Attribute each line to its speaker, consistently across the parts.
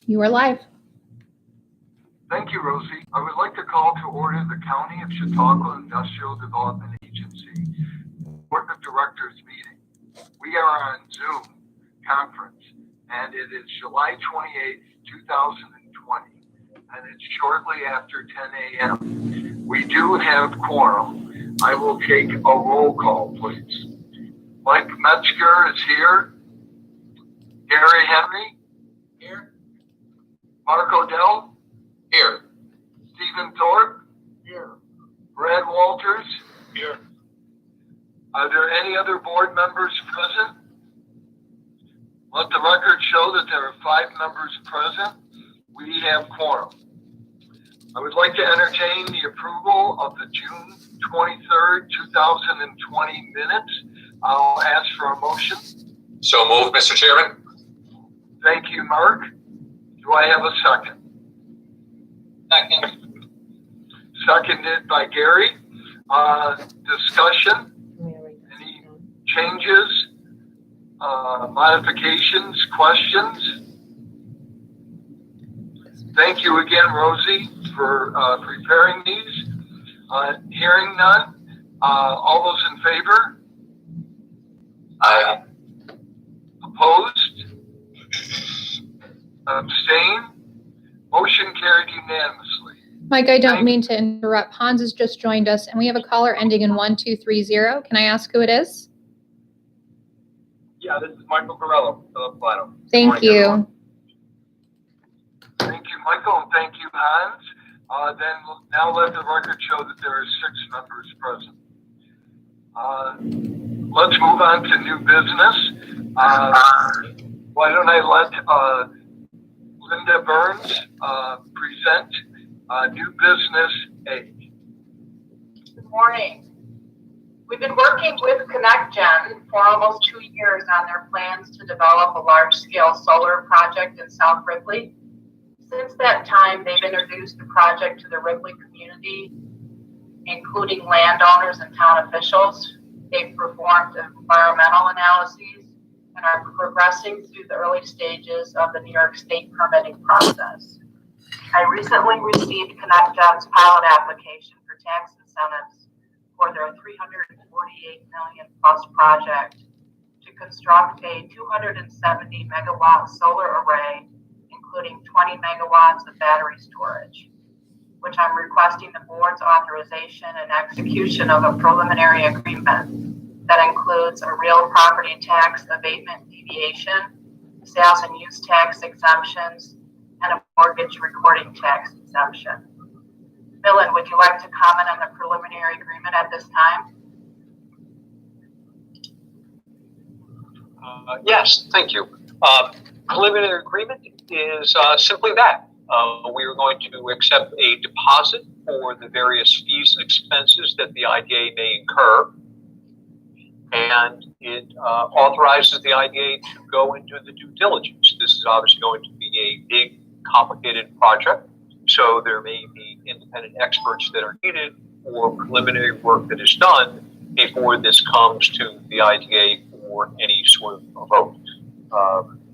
Speaker 1: You are live.
Speaker 2: Thank you, Rosie. I would like to call to order the County of Chautauqua Industrial Development Agency Board of Directors meeting. We are on Zoom conference, and it is July 28th, 2020, and it's shortly after 10 a.m. We do have quorum. I will take a roll call, please. Mike Metzger is here. Gary Henry? Here. Mark Odell? Here. Stephen Thorpe? Here. Brad Walters? Here. Are there any other board members present? Let the record show that there are 5 members present. We have quorum. I would like to entertain the approval of the June 23rd, 2020 minutes. I'll ask for a motion.
Speaker 3: So moved, Mr. Chairman.
Speaker 2: Thank you, Mark. Do I have a second?
Speaker 3: Second.
Speaker 2: Seconded by Gary. Discussion? Any changes, modifications, questions? Thank you again, Rosie, for preparing these. Hearing none. All those in favor?
Speaker 3: Aye.
Speaker 2: Opposed? Abstain? Motion carried unanimously.
Speaker 1: Mike, I don't mean to interrupt. Hans has just joined us, and we have a caller ending in 1230. Can I ask who it is?
Speaker 4: Yeah, this is Michael Corello, Philip Plato.
Speaker 1: Thank you.
Speaker 2: Thank you, Michael, and thank you, Hans. Then now let the record show that there are 6 members present. Let's move on to new business. Why don't I let Linda Burns present new business A.
Speaker 5: Good morning. We've been working with ConnectGen for almost 2 years on their plans to develop a large-scale solar project in South Ripley. Since that time, they've introduced the project to the Ripley community, including landowners and town officials. They've performed environmental analyses and are progressing through the early stages of the New York State permitting process. I recently received ConnectGen's pilot application for tax incentives for their $348 million plus project to construct a 270 megawatt solar array, including 20 megawatts of battery storage, which I'm requesting the board's authorization and execution of a preliminary agreement that includes a real property tax abatement deviation, sales and use tax exemptions, and a mortgage recording tax exemption. Millen, would you like to comment on the preliminary agreement at this time?
Speaker 6: Yes, thank you. Preliminary agreement is simply that. We are going to accept a deposit for the various fees and expenses that the IDA may incur, and it authorizes the IDA to go into the due diligence. This is obviously going to be a big, complicated project, so there may be independent experts that are needed for preliminary work that is done before this comes to the IDA for any sort of vote.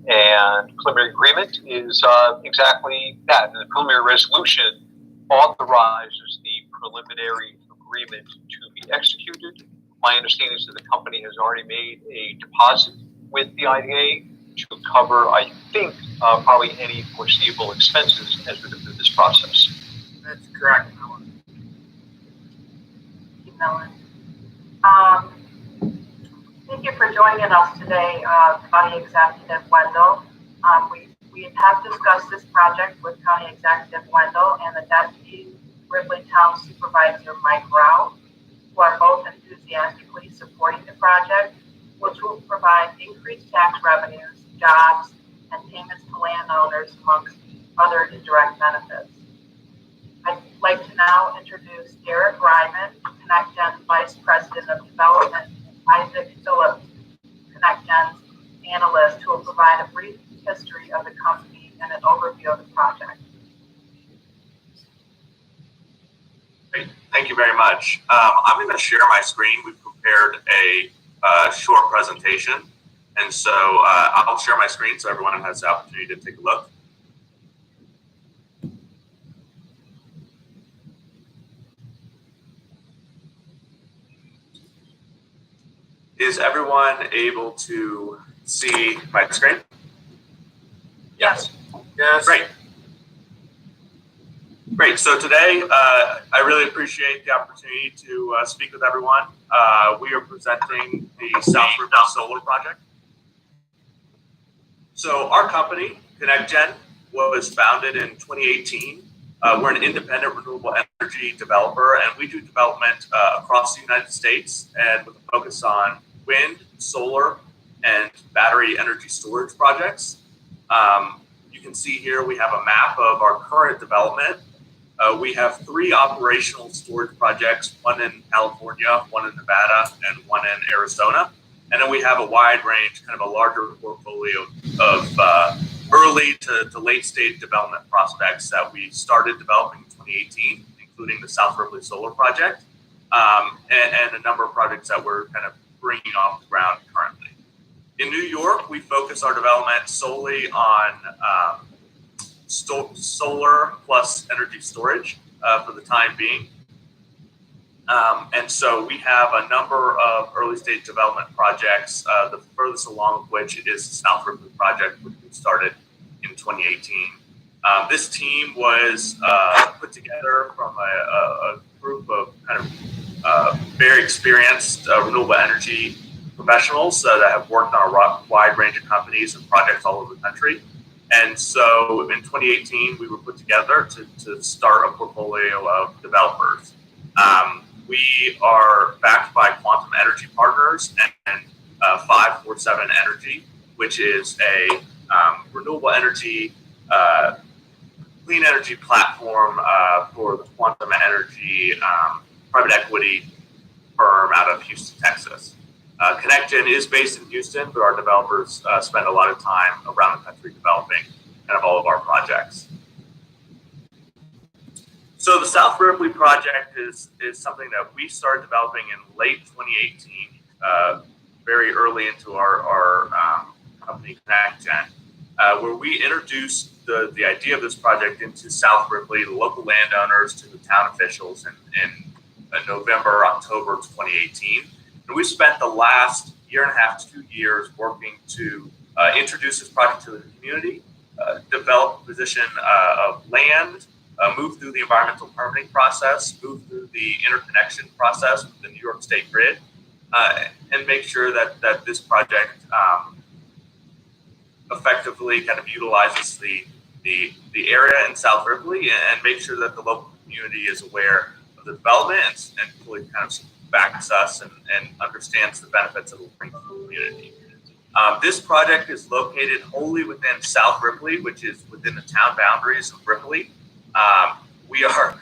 Speaker 6: And preliminary agreement is exactly that. And the preliminary resolution authorizes the preliminary agreement to be executed. My understanding is that the company has already made a deposit with the IDA to cover, I think, probably any foreseeable expenses as we go through this process.
Speaker 4: That's correct, Melon.
Speaker 5: Thank you, Millen. Thank you for joining us today, County Executive Wendell. We have discussed this project with County Executive Wendell and the Deputy Ripley Town Supervisor Mike Rao, who are both enthusiastically supporting the project, which will provide increased tax revenues, jobs, and payments to landowners, amongst other indirect benefits. I'd like to now introduce Derek Ryman, ConnectGen's Vice President of Development, Isaac Phillips, ConnectGen's analyst, who will provide a brief history of the company and an overview of the project.
Speaker 7: Great. Thank you very much. I'm going to share my screen. We've prepared a short presentation, and so I'll share my screen so everyone has the opportunity to take a look. Is everyone able to see my screen?
Speaker 3: Yes.
Speaker 4: Yes.
Speaker 7: Great. Great. So today, I really appreciate the opportunity to speak with everyone. We are presenting the South River Solar Project. So our company, ConnectGen, was founded in 2018. We're an independent renewable energy developer, and we do development across the United States, and with a focus on wind, solar, and battery energy storage projects. You can see here we have a map of our current development. We have 3 operational storage projects, one in California, one in Nevada, and one in Arizona. And then we have a wide range, kind of a larger portfolio of early to late stage development prospects that we started developing in 2018, including the South Ripley Solar Project, and a number of projects that we're kind of bringing off the ground currently. In New York, we focus our development solely on solar plus energy storage for the time being. And so we have a number of early stage development projects, the furthest along of which is the South Ripley project, which we started in 2018. This team was put together from a group of kind of very experienced renewable energy professionals that have worked on a wide range of companies and projects all over the country. And so in 2018, we were put together to start a portfolio of developers. We are backed by Quantum Energy Partners and 547 Energy, which is a renewable energy, clean energy platform for the quantum energy private equity firm out of Houston, Texas. ConnectGen is based in Houston, but our developers spend a lot of time around the country developing kind of all of our projects. So the South Ripley project is something that we started developing in late 2018, very early into our company ConnectGen, where we introduced the idea of this project into South Ripley, the local landowners, to the town officials in November, October 2018. And we spent the last year and a half to 2 years working to introduce this project to the community, develop a position of land, move through the environmental permitting process, move through the interconnection process with the New York State grid, and make sure that this project effectively kind of utilizes the area in South Ripley and make sure that the local community is aware of the development and fully kind of backs us and understands the benefits it will bring to the community. This project is located wholly within South Ripley, which is within the town boundaries of Ripley. We are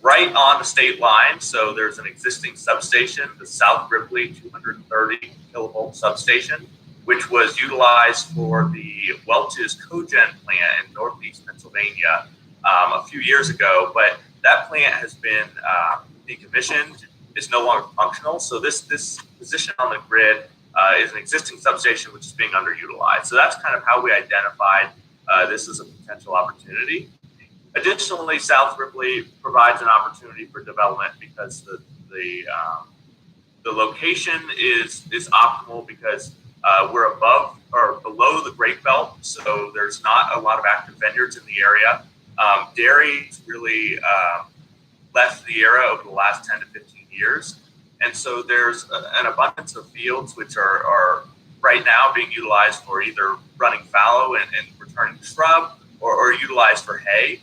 Speaker 7: right on the state line, so there's an existing substation, the South Ripley 230 kilovolt substation, which was utilized for the Welch's Cogen plant in Northeast Pennsylvania a few years ago, but that plant has been decommissioned, is no longer functional. So this position on the grid is an existing substation which is being underutilized. So that's kind of how we identified this as a potential opportunity. Additionally, South Ripley provides an opportunity for development because the location is optimal because we're above or below the Great Belt, so there's not a lot of active vineyards in the area. Dairy's really left the area over the last 10 to 15 years. And so there's an abundance of fields which are right now being utilized for either running fallow and returning shrub or utilized for hay.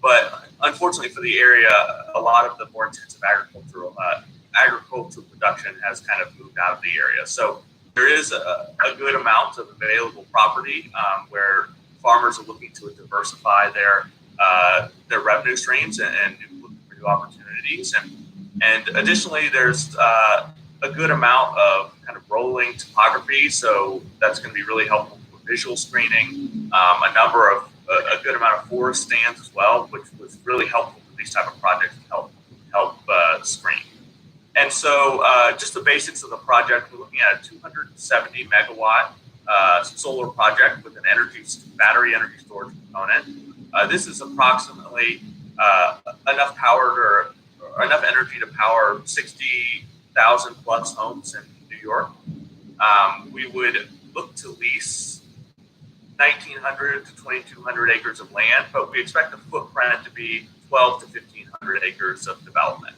Speaker 7: But unfortunately for the area, a lot of the more intensive agricultural production has kind of moved out of the area. So there is a good amount of available property where farmers are looking to diversify their revenue streams and looking for new opportunities. And additionally, there's a good amount of kind of rolling topography, so that's going to be really helpful for visual screening. A good amount of forest stands as well, which was really helpful for these type of projects to help screen. And so just the basics of the project, we're looking at a 270 megawatt solar project with an battery energy storage component. This is approximately enough power or enough energy to power 60,000 plus homes in New York. We would look to lease 1,900 to 2,200 acres of land, but we expect the footprint to be 12 to 1,500 acres of development.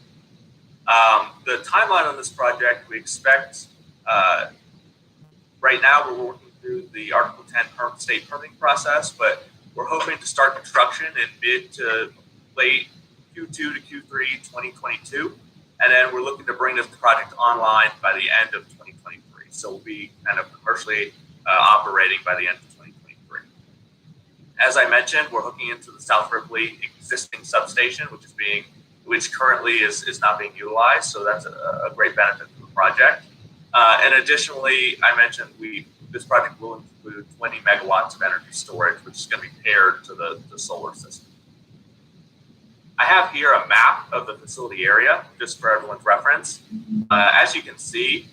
Speaker 7: The timeline on this project, we expect, right now we're working through the Article 10 state permitting process, but we're hoping to start construction in mid to late Q2 to Q3 2022. And then we're looking to bring this project online by the end of 2023. So we'll be kind of commercially operating by the end of 2023. As I mentioned, we're hooking into the South Ripley existing substation, which currently is not being utilized. So that's a great benefit for the project. And additionally, I mentioned this project will include 20 megawatts of energy storage, which is going to be paired to the solar system. I have here a map of the facility area, just for everyone's reference. As you can see,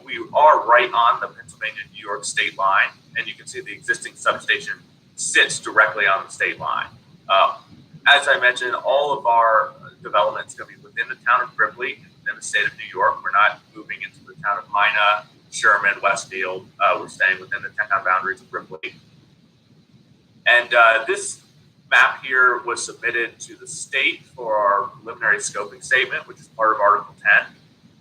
Speaker 7: we are right on the Pennsylvania-New York state line, and you can see the existing substation sits directly on the state line. As I mentioned, all of our development is going to be within the town of Ripley, within the state of New York. We're not moving into the town of Minot, Sherman, Westfield. We're staying within the town boundaries of Ripley. And this map here was submitted to the state for our preliminary scoping statement, which is part of Article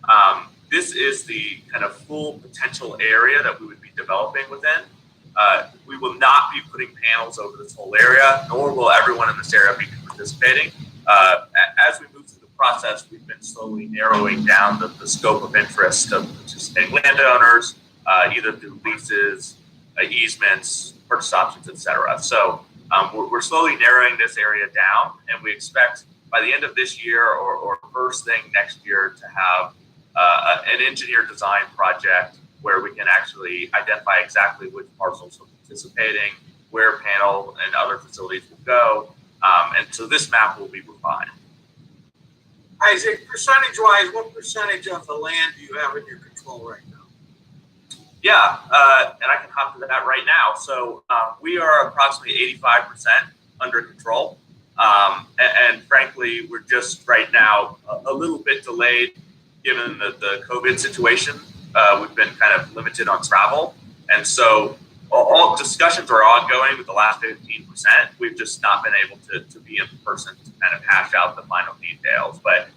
Speaker 7: 10. This is the kind of full potential area that we would be developing within. We will not be putting panels over this whole area, nor will everyone in this area be participating. As we move through the process, we've been slowly narrowing down the scope of interest of participating landowners, either through leases, easements, purchase options, etc. So we're slowly narrowing this area down, and we expect by the end of this year or first thing next year to have an engineer design project where we can actually identify exactly which parcels are participating, where panel and other facilities will go. And so this map will be refined.
Speaker 3: Isaac, percentage-wise, what percentage of the land do you have in your control right now?
Speaker 7: Yeah, and I can hop to that right now. So we are approximately 85% under control. And frankly, we're just right now a little bit delayed given the COVID situation. We've been kind of limited on travel. And so all discussions are ongoing with the last 15%. We've just not been able to be in person to kind of hash out the final details. But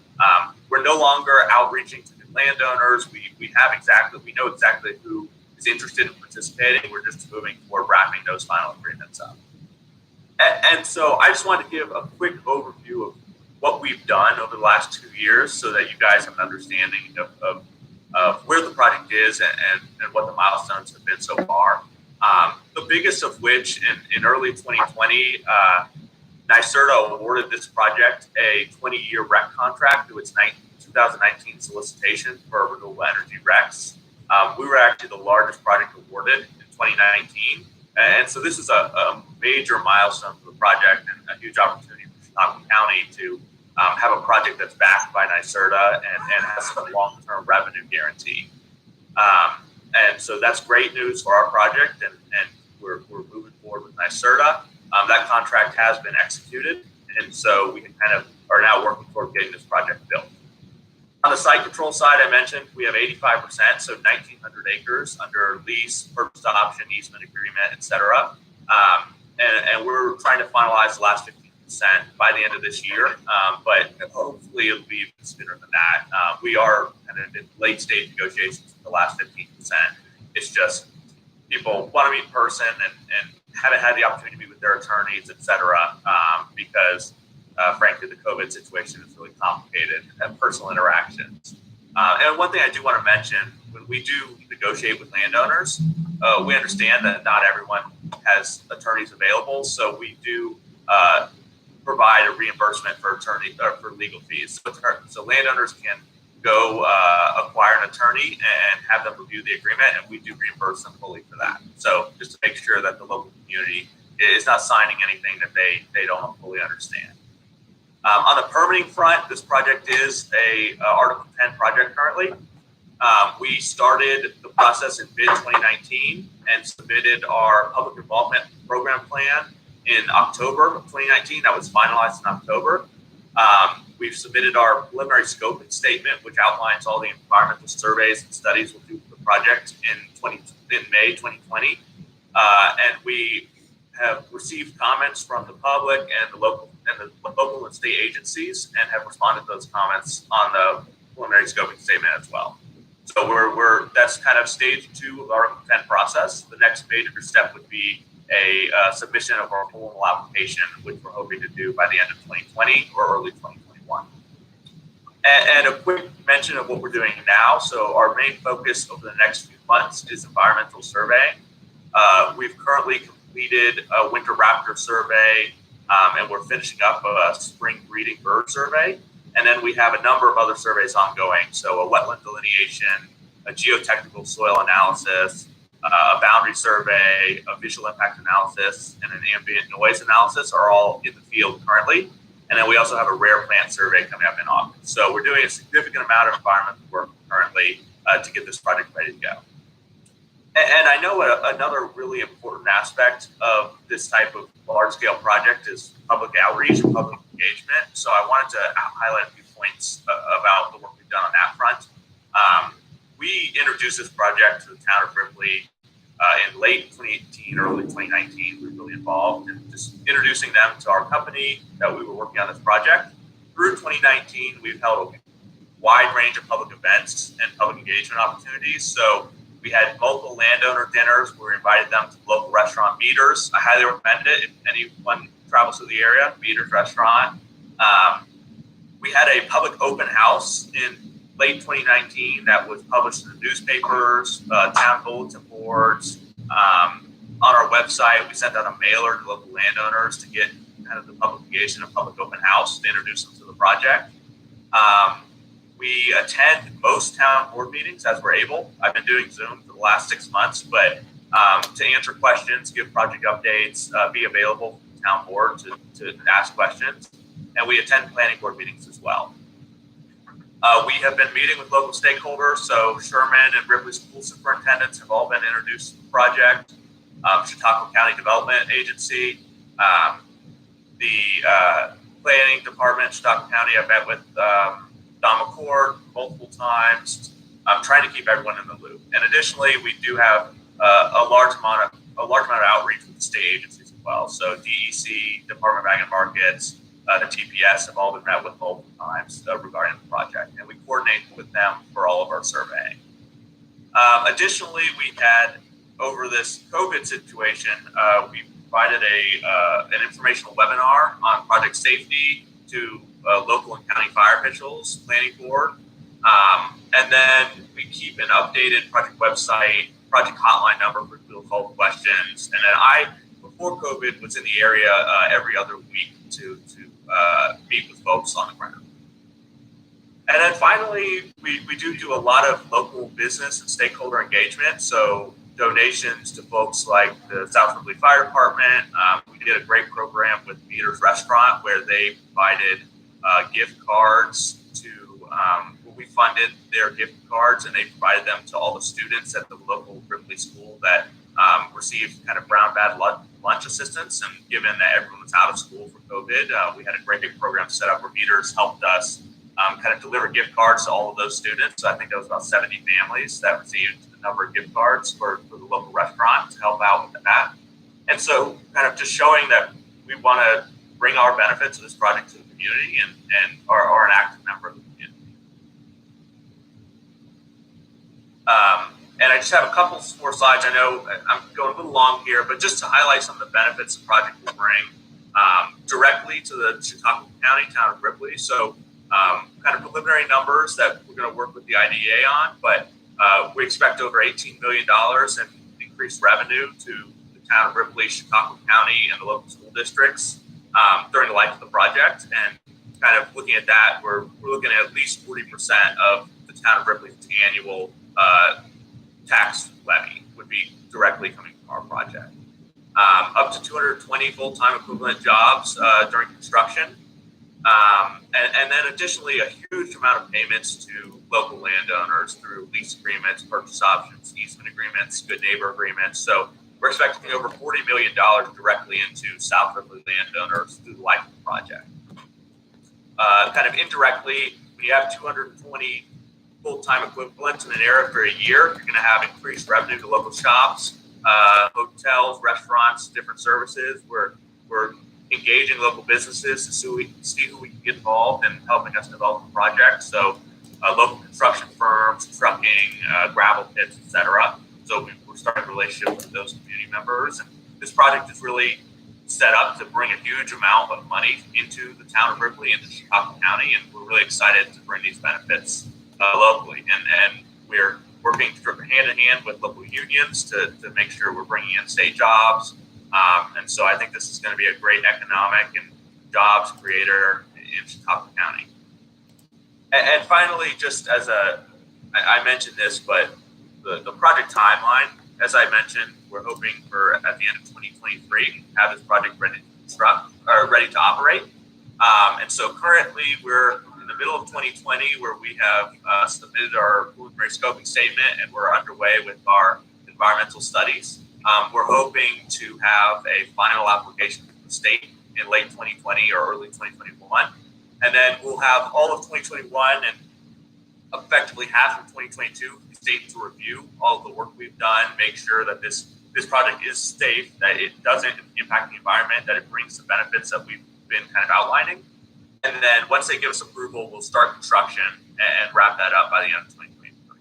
Speaker 7: we're no longer outreaching to new landowners. We know exactly who is interested in participating. We're just moving forward, wrapping those final agreements up. And so I just wanted to give a quick overview of what we've done over the last 2 years so that you guys have an understanding of where the project is and what the milestones have been so far. The biggest of which in early 2020, NYSERDA awarded this project a 20-year REC contract through its 2019 solicitation for renewable energy RECs. We were actually the largest project awarded in 2019. And so this is a major milestone for the project and a huge opportunity for Chicago County to have a project that's backed by NYSERDA and has some long-term revenue guarantee. And so that's great news for our project, and we're moving forward with NYSERDA. That contract has been executed, and so we can kind of are now working toward getting this project built. On the site control side, I mentioned we have 85%, so 1,900 acres under lease, purchase option, easement agreement, etc. And we're trying to finalize the last 15% by the end of this year, but hopefully it'll be even sooner than that. We are kind of in late stage negotiations with the last 15%. It's just people want to meet in person and haven't had the opportunity to meet with their attorneys, etc. Because frankly, the COVID situation is really complicated and personal interactions. And one thing I do want to mention, when we do negotiate with landowners, we understand that not everyone has attorneys available. So we do provide a reimbursement for attorney or for legal fees. So landowners can go acquire an attorney and have them review the agreement, and we do reimburse them fully for that. So just to make sure that the local community is not signing anything that they don't fully understand. On the permitting front, this project is a Article 10 project currently. We started the process in mid-2019 and submitted our public involvement program plan in October of 2019. That was finalized in October. We've submitted our preliminary scoping statement, which outlines all the environmental surveys and studies we'll do for the project in May 2020, and we have received comments from the public and the local and state agencies, and have responded to those comments on the preliminary scoping statement as well. So that's kind of stage 2 of our consent process. The next major step would be a submission of our formal application, which we're hoping to do by the end of 2020 or early 2021. And a quick mention of what we're doing now. So our main focus over the next few months is environmental surveying. We've currently completed a winter raptor survey, and we're finishing up a spring breeding bird survey. And then we have a number of other surveys ongoing. So a wetland delineation, a geotechnical soil analysis, a boundary survey, a visual impact analysis, and an ambient noise analysis are all in the field currently. And then we also have a rare plant survey coming up in August. So we're doing a significant amount of environmental work currently to get this project ready to go. And I know another really important aspect of this type of large-scale project is public outreach and public engagement. So I wanted to highlight a few points about the work we've done on that front. We introduced this project to the town of Ripley in late 2018, early 2019. We were really involved in just introducing them to our company, that we were working on this project. Through 2019, we've held a wide range of public events and public engagement opportunities. So we had multiple landowner dinners where we invited them to local restaurant Meaders. I highly recommend it if anyone travels to the area, Meaders Restaurant. We had a public open house in late 2019 that was published in the newspapers, town bulletin boards. On our website, we sent out a mailer to local landowners to get kind of the publication of public open house to introduce them to the project. We attend most town board meetings as we're able. I've been doing Zoom for the last 6 months, but to answer questions, give project updates, be available for the town board to ask questions. And we attend planning board meetings as well. We have been meeting with local stakeholders, so Sherman and Ripley school superintendents have all been introduced to the project. Chautauqua County Development Agency, the planning department, Chautauqua County, I've met with Don McCord multiple times. I'm trying to keep everyone in the loop. And additionally, we do have a large amount of outreach with the state agencies as well. So DEC, Department of Ag and Markets, the TPS have all been met with multiple times regarding the project, and we coordinate with them for all of our surveying. Additionally, we had, over this COVID situation, we provided an informational webinar on project safety to local and county fire officials, planning board, and then we keep an updated project website, project hotline number for people to call questions. And then before COVID, was in the area every other week to meet with folks on the ground. And then finally, we do a lot of local business and stakeholder engagement. So donations to folks like the South Ripley Fire Department. We did a great program with Meaders Restaurant where they provided gift cards to, we funded their gift cards and they provided them to all the students at the local Ripley school that received kind of brown bag lunch assistance. And given that everyone was out of school for COVID, we had a great big program set up where Meaders helped us kind of deliver gift cards to all of those students. So I think there was about 70 families that received a number of gift cards for the local restaurant to help out with that. And so kind of just showing that we want to bring our benefits of this project to the community and are an active member of the community. And I just have a couple more slides. I know I'm going a little long here, but just to highlight some of the benefits the project will bring directly to the Chautauqua County, town of Ripley. So kind of preliminary numbers that we're going to work with the IDA on, but we expect over $18 million in increased revenue to the town of Ripley, Chautauqua County, and the local school districts during the life of the project. And kind of looking at that, we're looking at least 40% of the town of Ripley's annual tax levy would be directly coming from our project. Up to 220 full-time equivalent jobs during construction. And then additionally, a huge amount of payments to local landowners through lease agreements, purchase options, easement agreements, good neighbor agreements. So we're expecting over $40 million directly into South Ripley landowners through the life of the project. Kind of indirectly, when you have 220 full-time equivalents in an area for a year, you're going to have increased revenue to local shops, hotels, restaurants, different services. We're engaging local businesses to see who we can get involved in helping us develop the project. So local construction firms, trucking, gravel pits, etc. So we're starting a relationship with those community members. And this project is really set up to bring a huge amount of money into the town of Ripley and the Chicago County. And we're really excited to bring these benefits locally. And we're working hand in hand with local unions to make sure we're bringing in state jobs. And so I think this is going to be a great economic and jobs creator in Chicago County. And finally, just as I mentioned this, but the project timeline, as I mentioned, we're hoping for at the end of 2023 have this project ready to construct or ready to operate. And so currently we're in the middle of 2020 where we have submitted our preliminary scoping statement and we're underway with our environmental studies. We're hoping to have a final application from the state in late 2020 or early 2021. And then we'll have all of 2021 and effectively half of 2022 the state to review all of the work we've done, make sure that this project is safe, that it doesn't impact the environment, that it brings the benefits that we've been kind of outlining. And then once they give us approval, we'll start construction and wrap that up by the end of 2023.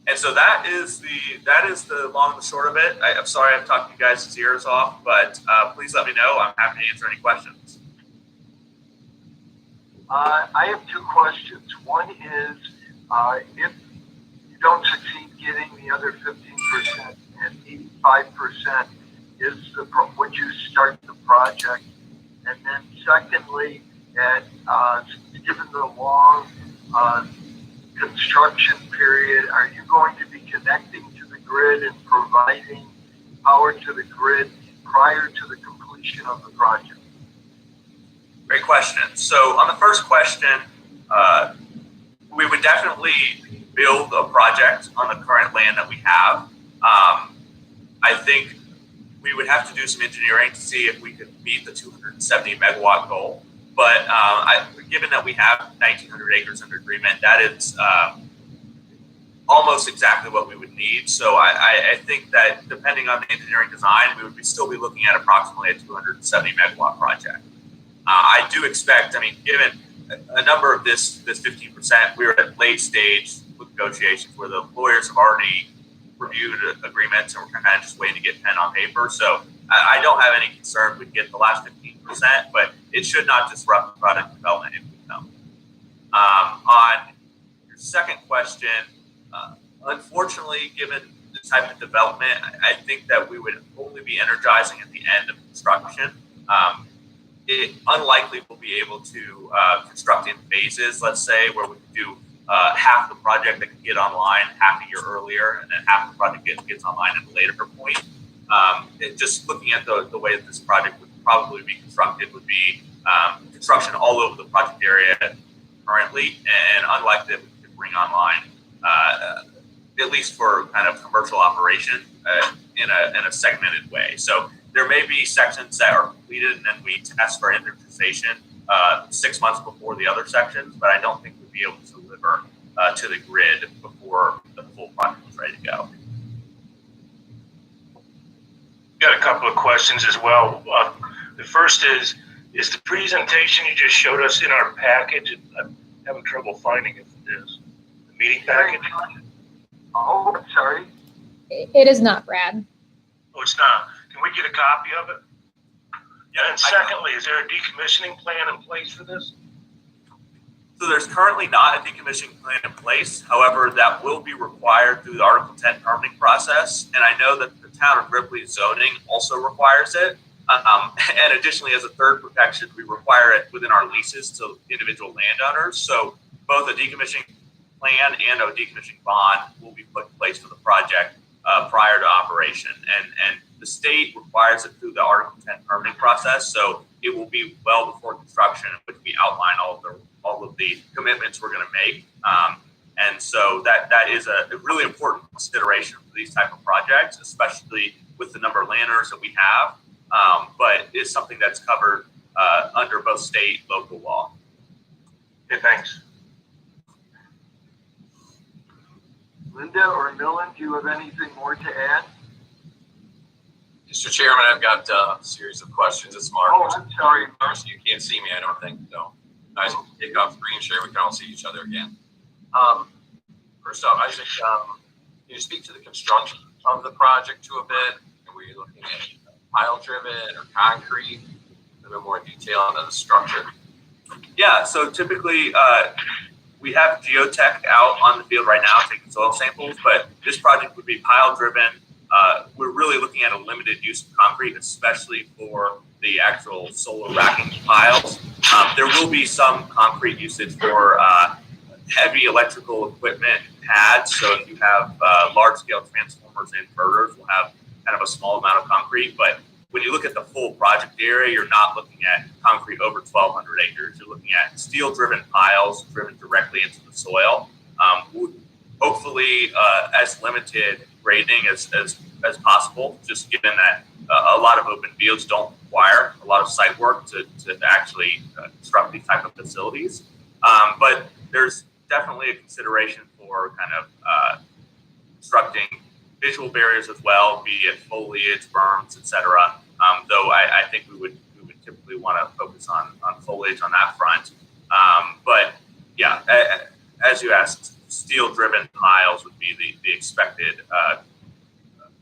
Speaker 7: And so that is the long and the short of it. I'm sorry I've talked you guys' ears off, but please let me know. I'm happy to answer any questions.
Speaker 2: I have two questions. One is, if you don't succeed getting the other 15% and 85% is would you start the project? And then secondly, given the long construction period, are you going to be connecting to the grid and providing power to the grid prior to the completion of the project?
Speaker 7: Great question. So on the first question, we would definitely build a project on the current land that we have. I think we would have to do some engineering to see if we could meet the 270 megawatt goal. But given that we have 1,900 acres under agreement, that is almost exactly what we would need. So I think that depending on the engineering design, we would still be looking at approximately a 270 megawatt project. I do expect, given a number of this 15%, we're at late stage with negotiations where the lawyers have already reviewed agreements and we're kind of just waiting to get pen on paper. So I don't have any concern we'd get the last 15%, but it should not disrupt product development if we don't. On your second question, unfortunately, given the type of development, I think that we would only be energizing at the end of construction. It unlikely we'll be able to construct in phases, let's say, where we can do half the project that can get online half a year earlier, and then half the project gets online at a later point. Just looking at the way that this project would probably be constructed would be construction all over the project area currently, and unlikely that we could bring online, at least for kind of commercial operation in a segmented way. So there may be sections that are completed and then we test for energization 6 months before the other sections, but I don't think we'd be able to deliver to the grid before the full project is ready to go.
Speaker 8: Got a couple of questions as well. The first is the presentation you just showed us in our package? I'm having trouble finding if it is. The meeting package?
Speaker 2: Oh, sorry.
Speaker 1: It is not, Brad.
Speaker 8: Oh, it's not. Can we get a copy of it? Yeah, and secondly, is there a decommissioning plan in place for this?
Speaker 7: So there's currently not a decommissioning plan in place. However, that will be required through the Article 10 permitting process. And I know that the town of Ripley zoning also requires it. And additionally, as a third protection, we require it within our leases to individual landowners. So both a decommissioning plan and a decommissioning bond will be put in place for the project prior to operation. And the state requires it through the Article 10 permitting process. So it will be well before construction, in which we outline all of the commitments we're going to make. And so that is a really important consideration for these type of projects, especially with the number of landowners that we have. But it's something that's covered under both state and local law.
Speaker 8: Okay, thanks.
Speaker 2: Linda or Millen, do you have anything more to add?
Speaker 9: Mr. Chairman, I've got a series of questions. It's Mark.
Speaker 2: Oh, I'm sorry, Mark.
Speaker 9: You can't see me, I don't think, so. Isaac, take off screen share, we can all see each other again. First off, Isaac, can you speak to the construction of the project to a bit? Are we looking at pile driven or concrete? A little bit more detail on the structure.
Speaker 7: Yeah, so typically we have geotech out on the field right now taking soil samples, but this project would be pile driven. We're really looking at a limited use of concrete, especially for the actual solar racking piles. There will be some concrete usage for heavy electrical equipment pads. So if you have large scale transformers and inverters, we'll have kind of a small amount of concrete. But when you look at the full project area, you're not looking at concrete over 1,200 acres. You're looking at steel driven piles driven directly into the soil. Hopefully as limited grading as possible, just given that a lot of open fields don't require a lot of site work to actually construct these type of facilities. But there's definitely a consideration for kind of constructing visual barriers as well, be it foliage, berms, etc. Though I think we would typically want to focus on foliage on that front. But yeah, as you asked, steel-driven piles would be the expected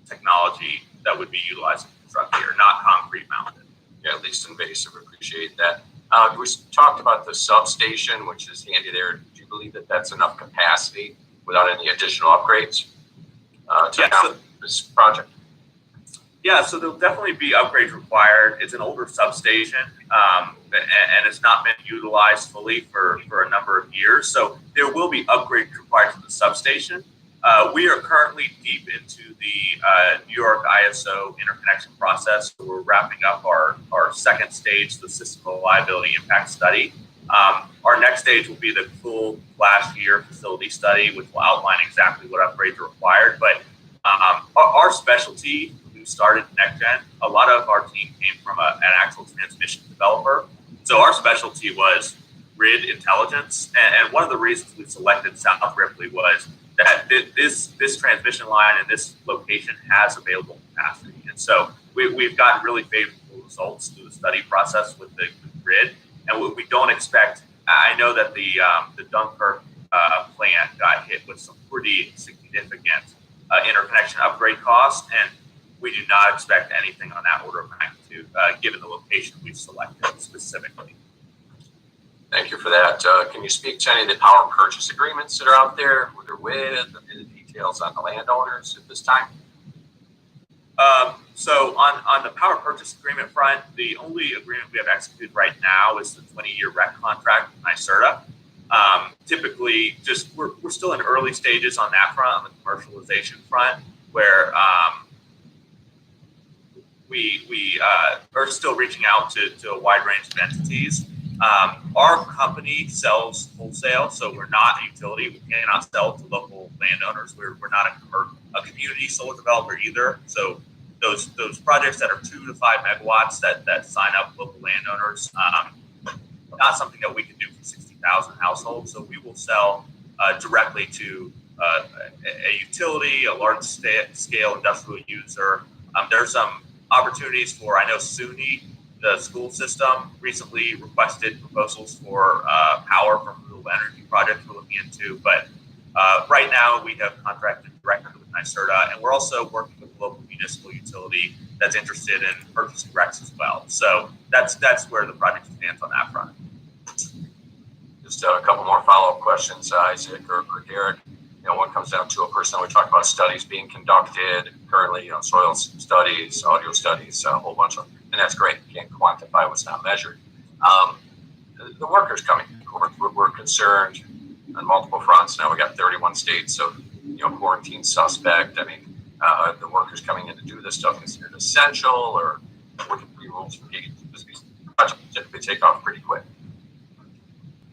Speaker 7: technology that would be utilized in construction here, not concrete mounted.
Speaker 9: Yeah, at least invasive. Appreciate that. We talked about the substation, which is handy there. Do you believe that that's enough capacity without any additional upgrades to this project?
Speaker 7: Yeah, so there'll definitely be upgrades required. It's an older substation, and it's not been utilized fully for a number of years. So there will be upgrades required to the substation. We are currently deep into the New York ISO interconnection process. So we're wrapping up our second stage, the system reliability impact study. Our next stage will be the full last year facility study, which will outline exactly what upgrades are required. But our specialty, when we started NextGen, a lot of our team came from an actual transmission developer. So our specialty was grid intelligence. And one of the reasons we selected South Ripley was that this transmission line in this location has available capacity. And so we've gotten really favorable results through the study process with the grid. And we don't expect, I know that the Dunkirk plant got hit with some pretty significant interconnection upgrade costs, and we do not expect anything on that order of magnitude, given the location we've selected specifically.
Speaker 9: Thank you for that. Can you speak to any of the power purchase agreements that are out there, who they're with, and the details on the landowners at this time?
Speaker 7: So on the power purchase agreement front, the only agreement we have executed right now is the 20-year REC contract with NYSERDA. Typically, we're still in early stages on that front, on the commercialization front, where we are still reaching out to a wide range of entities. Our company sells wholesale, so we're not a utility. We cannot sell to local landowners. We're not a community solar developer either. So those projects that are 2 to 5 megawatts that sign up local landowners, not something that we can do for 60,000 households. So we will sell directly to a utility, a large scale industrial user. There's some opportunities for, I know SUNY, the school system, recently requested proposals for power from renewable energy projects we're looking into. But right now we have contracted directly with NYSERDA, and we're also working with a local municipal utility that's interested in purchasing RECs as well. So that's where the project stands on that front.
Speaker 9: Just a couple more follow-up questions, Isaac or Derek. One comes down to a person. We talked about studies being conducted currently, soil studies, audio studies, a whole bunch of them. And that's great. You can't quantify what's not measured. The workers coming. We're concerned on multiple fronts. Now we got 31 states, so quarantine suspect. I mean, the workers coming in to do this stuff considered essential, or what can be rules for gigs? These projects typically take off pretty quick.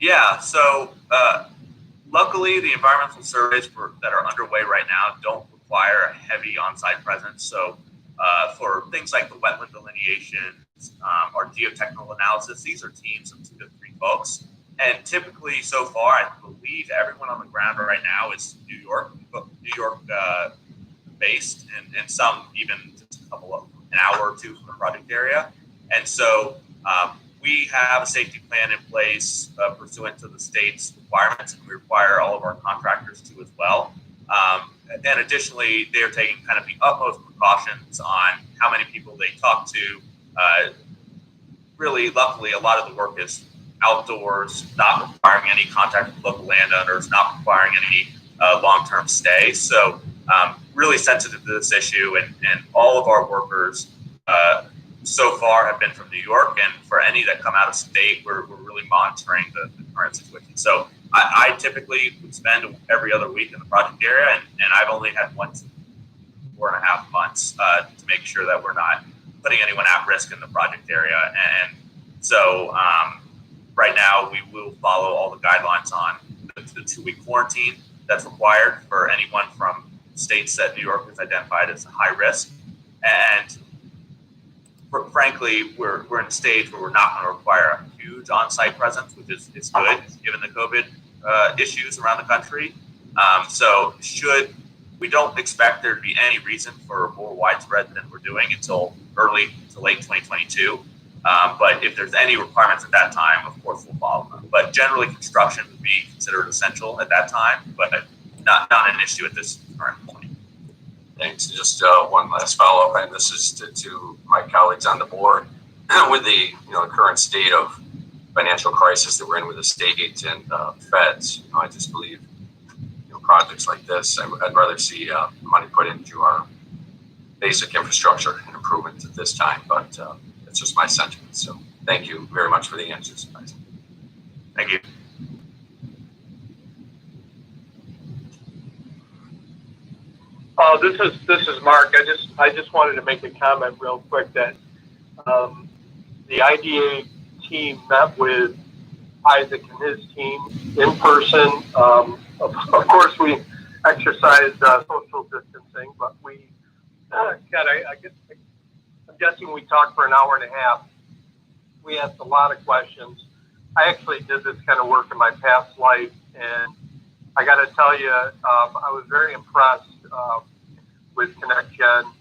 Speaker 7: Yeah. So luckily, the environmental surveys that are underway right now don't require a heavy on-site presence. So for things like the wetland delineations, or geotechnical analysis, these are teams of 2 to 3 folks. And typically, so far, I believe everyone on the ground right now is New York New York based, and some even just an hour or two from the project area. And so we have a safety plan in place pursuant to the state's requirements, and we require all of our contractors to as well. And additionally, they are taking kind of the utmost precautions on how many people they talk to. Really, luckily, a lot of the work is outdoors, not requiring any contact with local landowners, not requiring any long-term stay. So really sensitive to this issue, and all of our workers so far have been from New York, and for any that come out of state, we're really monitoring the current situation. So I typically would spend every other week in the project area, and I've only had 4.5 months to make sure that we're not putting anyone at risk in the project area. And so right now we will follow all the guidelines on the 2-week quarantine that's required for anyone from states that New York has identified as high risk. And frankly, we're in a stage where we're not going to require a huge on-site presence, which is good given the COVID issues around the country. So we don't expect there to be any reason for more widespread than we're doing until early to late 2022. But if there's any requirements at that time, of course, we'll follow them. But generally, construction would be considered essential at that time, but not an issue at this current point.
Speaker 9: Thanks. Just one last follow-up, and this is to my colleagues on the board. With the current state of financial crisis that we're in with the state and feds, I just believe projects like this, I'd rather see money put into our basic infrastructure and improvements at this time. But it's just my sentiment. So thank you very much for the answers, guys.
Speaker 7: Thank you.
Speaker 10: This is Mark. I just wanted to make a comment real quick that the IDA team met with Isaac and his team in person. Of course, we exercised social distancing, but I'm guessing we talked for an hour and a half. We asked a lot of questions. I actually did this kind of work in my past life, and I got to tell you, I was very impressed with ConnectGen.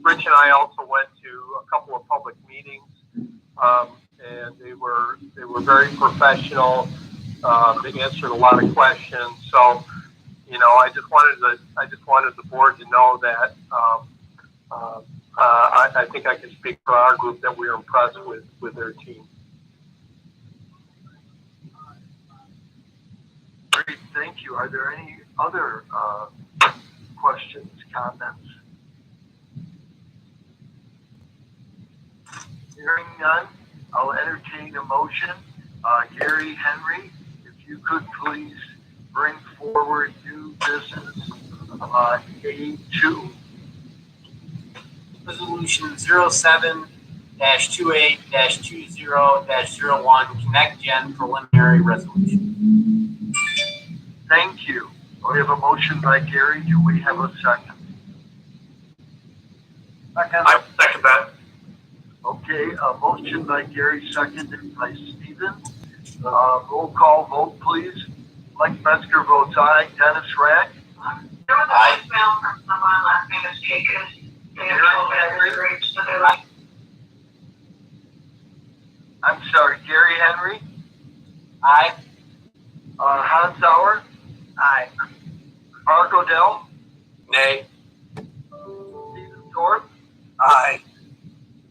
Speaker 10: Rich and I also went to a couple of public meetings, and they were very professional. They answered a lot of questions. So, I just wanted the board to know that I think I can speak for our group that we are impressed with their team.
Speaker 2: Great, thank you. Are there any other questions, comments? Hearing none, I'll entertain a motion. Gary Henry, if you could please bring forward new business A2.
Speaker 11: Resolution 07-28-20-01, ConnectGen preliminary resolution.
Speaker 2: Thank you. We have a motion by Gary. Do we have a second?
Speaker 8: I second that.
Speaker 2: Okay, a motion by Gary, seconded by Stephen. Roll call vote, please. Mike Metzger votes aye. Dennis Rack?
Speaker 5: There was a voicemail from someone last name is Jacobs.
Speaker 2: I'm sorry, Gary Henry?
Speaker 11: Aye.
Speaker 2: Hans Sauer?
Speaker 11: Aye.
Speaker 2: Mark Odell?
Speaker 8: Nay.
Speaker 2: Stephen Thorpe?
Speaker 8: Aye.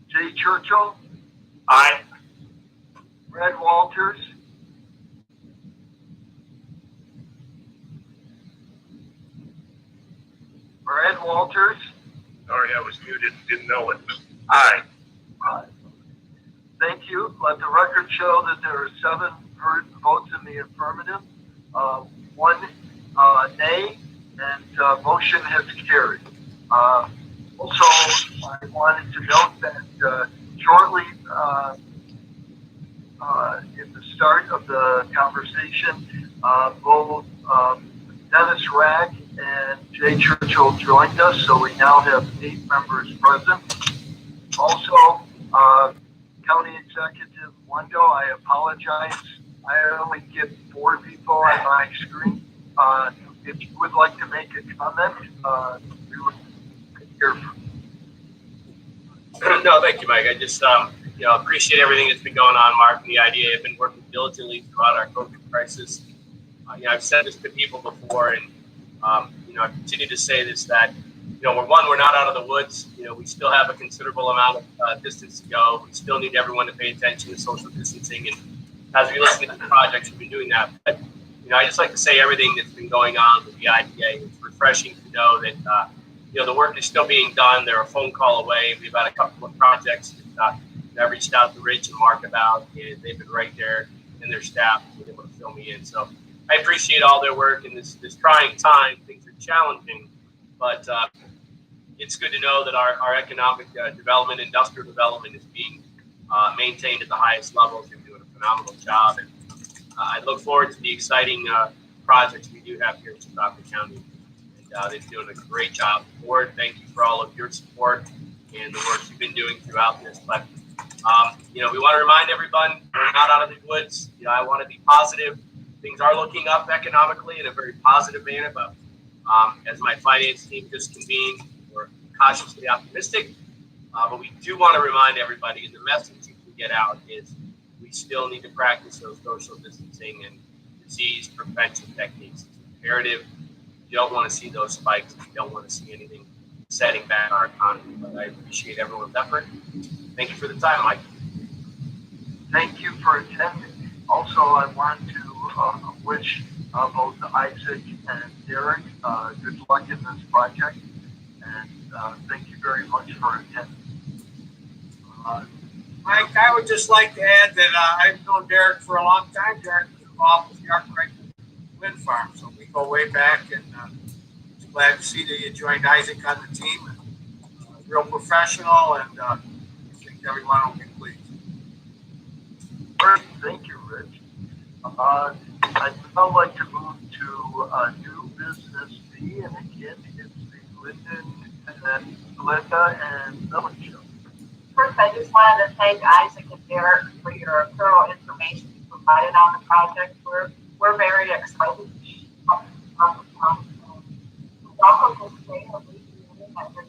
Speaker 2: Jay Churchill?
Speaker 8: Aye.
Speaker 2: Red Walters? Red Walters?
Speaker 8: Sorry, I was muted. Didn't know it. Aye.
Speaker 2: Thank you. Let the record show that there are 7 votes in the affirmative, 1 nay, and motion has carried. Also, I wanted to note that shortly at the start of the conversation, both Dennis Rack and Jay Churchill joined us, so we now have 8 members present. Also, County Executive Wendo, I apologize. I only get 4 people on my screen. If you would like to make a comment, we would hear from you.
Speaker 4: No, thank you, Mike. I just, appreciate everything that's been going on. Mark and the IDA have been working diligently throughout our COVID crisis. I've said this to people before, and I continue to say this, that we're not out of the woods. We still have a considerable amount of distance to go. We still need everyone to pay attention to social distancing, and as we listen to the projects, we've been doing that. But I just like to say everything that's been going on with the IDA. It's refreshing to know that the work is still being done. They're a phone call away. We've had a couple of projects that I reached out to Rich and Mark about, and they've been right there, and their staff have been able to fill me in. So I appreciate all their work in this trying time. Things are challenging, but it's good to know that our economic development, industrial development is being maintained at the highest levels. They're doing a phenomenal job, and I look forward to the exciting projects we do have here in Chautauqua County. And they're doing a great job. Board, thank you for all of your support and the work you've been doing throughout this. But we want to remind everyone we're not out of the woods. I want to be positive. Things are looking up economically in a very positive manner, but as my finance team just convened, we're cautiously optimistic. But we do want to remind everybody, and the message you can get out is we still need to practice those social distancing and disease prevention techniques. It's imperative. You don't want to see those spikes. You don't want to see anything setting back our economy. But I appreciate everyone's effort. Thank you for the time, Mike.
Speaker 2: Thank you for attending. Also, I want to wish both Isaac and Derek good luck in this project. And thank you very much for attending.
Speaker 3: Mike, I would just like to add that I've known Derek for a long time. Derek was involved with the Arkwright Wind Farm, so we go way back, and glad to see that you joined Isaac on the team. And, real professional, and I think everyone will be pleased.
Speaker 2: Great, thank you, Rich. I'd now like to move to new business B, and again, it's the Linda and Ellen show.
Speaker 5: First, I just wanted to thank Isaac and Derek for your thorough information you provided on the project. We're very excited. Welcome to stay and lead meeting at your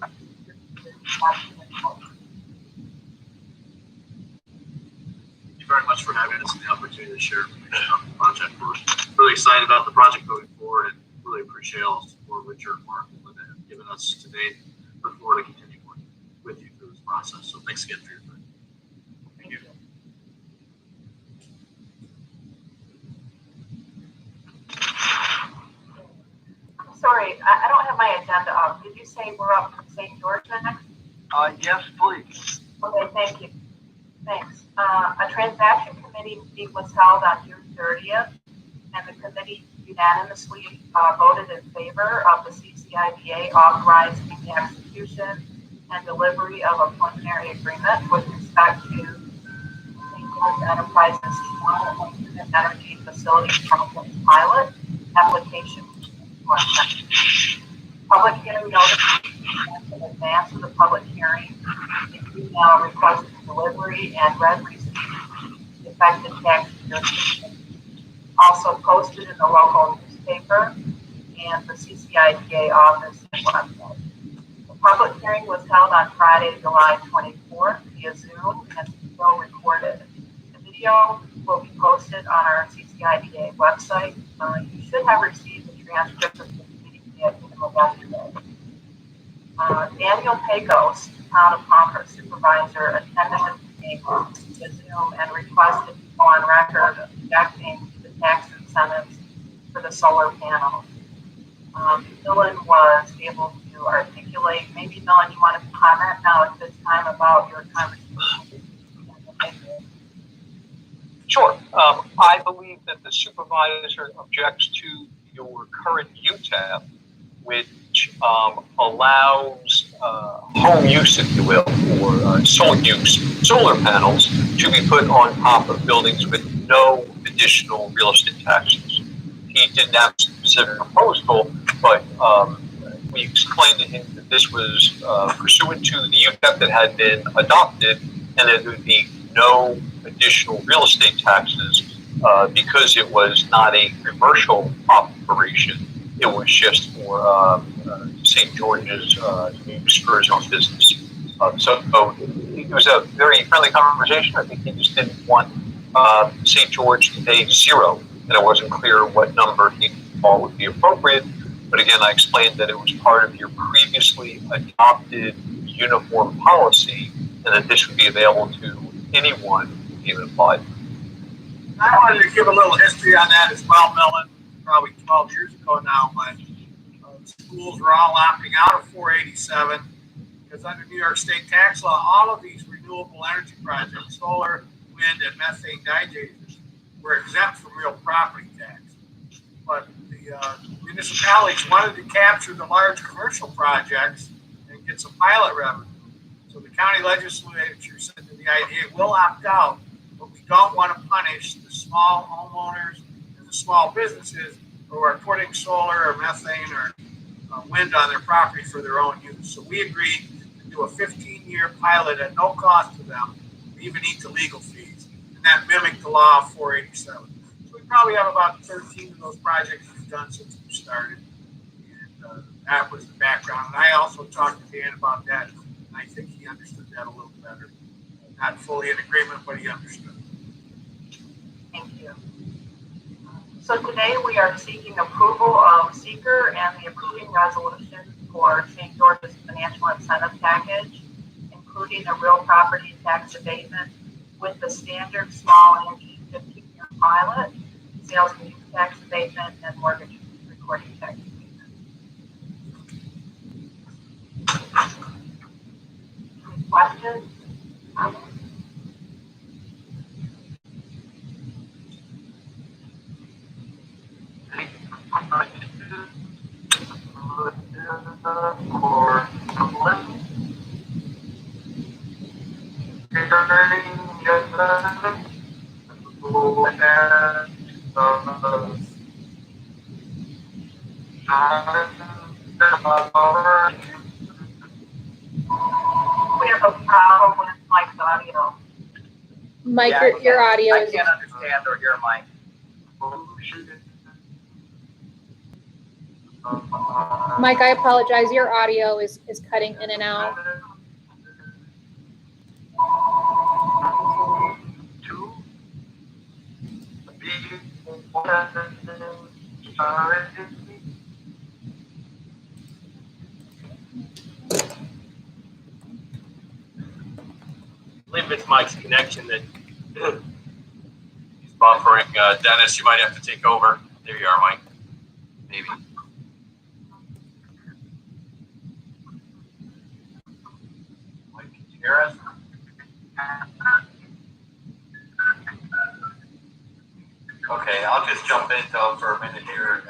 Speaker 7: Thank you very much for having us and the opportunity to share information on the project. We're really excited about the project going forward, and really appreciate all the support Richard, Mark, and Linda have given us today. Look forward to continuing working with you through this process. So thanks again for your time. Thank you.
Speaker 5: Sorry, I don't have my agenda up. Did you say we're up from St. George next?
Speaker 2: Yes, please.
Speaker 5: Okay, thank you. Thanks. A transaction committee meeting was held on June 30th, and the committee unanimously voted in favor of the CCIDA authorizing the execution and delivery of a preliminary agreement with respect to St. George Enterprises Energy Facilities Pilot application. Public hearing notice in advance of the public hearing, email requesting delivery, and red receipt effective tax jurisdiction. Also posted in the local newspaper and the CCIDA office and website. The public hearing was held on Friday, July 24th via Zoom and still recorded. The video will be posted on our CCIDA website. You should have received the transcript of this meeting via email yesterday. Daniel Pecos, Town of Concord Supervisor, attended the meeting via Zoom and requested to go on record objecting to the tax incentives for the solar panels. Dylan was able to articulate, maybe Dylan, you want to comment now at this time about your conversation?
Speaker 6: Sure. I believe that the supervisor objects to your current UTAP, which allows home use, if you will, or solar panels to be put on top of buildings with no additional real estate taxes. He didn't have a specific proposal, but we explained to him that this was pursuant to the UTAP that had been adopted, and that there would be no additional real estate taxes because it was not a commercial operation, it was just for St. George's for his own business. So it was a very friendly conversation. I think he just didn't want St. George to pay zero, and it wasn't clear what number he thought would be appropriate. But again, I explained that it was part of your previously adopted uniform policy, and that this would be available to anyone who even applied.
Speaker 3: I wanted to give a little history on that as well, Millen. Probably 12 years ago now, when schools were all opting out of 487, because under New York State tax law, all of these renewable energy projects, solar, wind, and methane digesters, were exempt from real property tax. But the municipalities wanted to capture the large commercial projects and get some pilot revenue. So the county legislature said to the IDA, we'll opt out, but we don't want to punish the small homeowners and the small businesses who are putting solar or methane or wind on their property for their own use. So we agreed to do a 15-year pilot at no cost to them, even eat the legal fees, and that mimicked the law of 487. So we probably have about 13 of those projects we've done since we started, and that was the background. And I also talked to Dan about that, and I think he understood that a little better. Not fully in agreement, but he understood.
Speaker 5: Thank you. So today we are seeking approval of seeker and the approving resolution for St. George's financial incentive package, including a real property tax abatement with the standard small energy 15-year pilot, sales and use tax abatement, and mortgage recording tax abatement. Any questions? We have a problem with Mike's audio.
Speaker 1: Mike,
Speaker 11: Yeah,
Speaker 1: your audio
Speaker 11: I
Speaker 1: is.
Speaker 11: can't understand or hear Mike.
Speaker 1: Mike, I apologize. Your audio is cutting in and out.
Speaker 4: I believe it's Mike's connection that
Speaker 9: He's buffering. Dennis, you might have to take over. There you are, Mike. Maybe.
Speaker 11: Mike, can you hear us? Okay, I'll just jump in though for a minute here.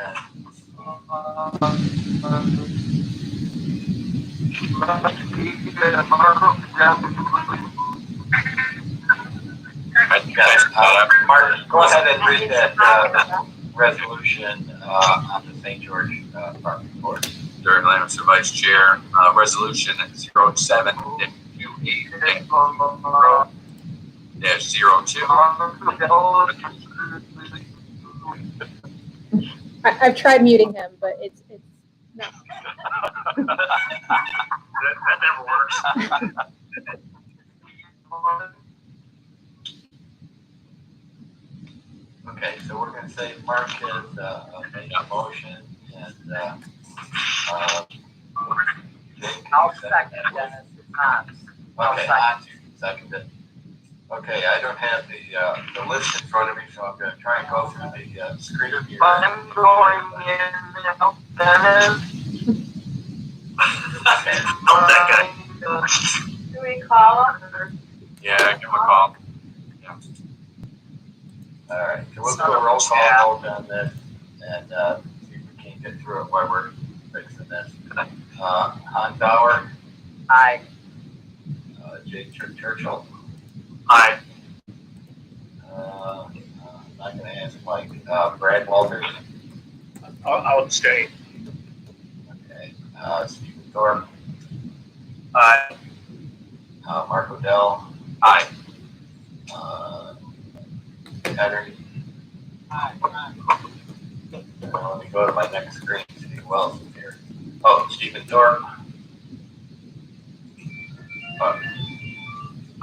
Speaker 11: Mark, go ahead and read that resolution on the St. George Park Board.
Speaker 9: Derek Lamb, Vice Chair. Resolution 07-28-02.
Speaker 1: I've tried muting him, but it's not.
Speaker 8: That never works.
Speaker 11: Okay, so we're going to say Mark has made a motion, and I'll second Dennis. Okay, Hans, you can second it. Okay, I don't have the list in front of me, so I'm going to try and go through the screen here. I'm going in now, Dennis.
Speaker 8: That guy.
Speaker 5: Do we call him?
Speaker 9: Yeah, give him a call. Yeah.
Speaker 11: All right, so we'll do a roll call vote on this, and see if we can get through it while we're fixing this. Hans Bauer. Aye. Jake Churchill.
Speaker 8: Aye.
Speaker 11: I'm not going to ask Mike. Brad Walters.
Speaker 8: I'll abstain.
Speaker 11: Okay. Stephen Thorpe.
Speaker 8: Aye.
Speaker 11: Mark Odell.
Speaker 9: Aye.
Speaker 11: Henry. go to my next screen to see who else is here. Oh, Stephen Dorr.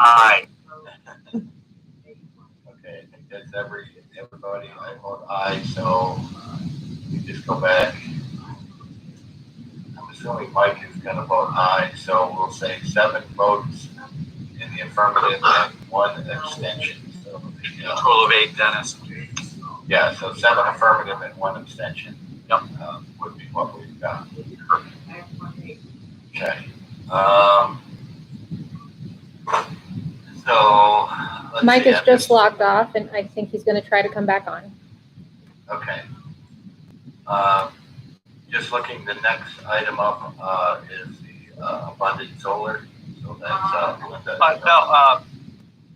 Speaker 3: Aye.
Speaker 11: Okay, I think that's everybody. I vote aye, so we just go back. I'm assuming Mike is gonna vote aye, so we'll say 7 votes in the affirmative and 1 abstention. So
Speaker 9: Total of 8, Dennis.
Speaker 11: yeah, so 7 affirmative and 1 abstention.
Speaker 9: Yep.
Speaker 11: Would be what we've got. Okay. So let's
Speaker 1: Mike
Speaker 11: see,
Speaker 1: is just logged off, and I think he's going to try to come back on.
Speaker 11: Okay. Just looking, the next item up is the abundant solar. So that's Linda.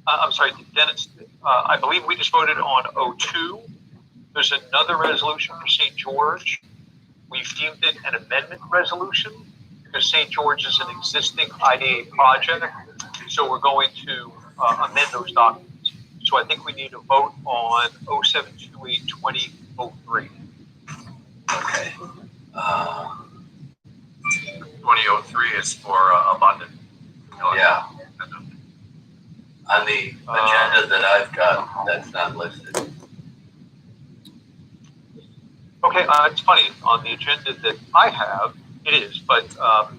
Speaker 6: I'm sorry, Dennis. I believe we just voted on 02. There's another resolution for St. George. We deemed it an amendment resolution because St. George is an existing IDA project. So we're going to amend those documents. So I think we need to vote on 07282003.
Speaker 11: Okay.
Speaker 7: 2003 is for abundant.
Speaker 11: Yeah. On the agenda that I've got, that's not listed.
Speaker 6: Okay, it's funny. On the agenda that I have, it is, but well,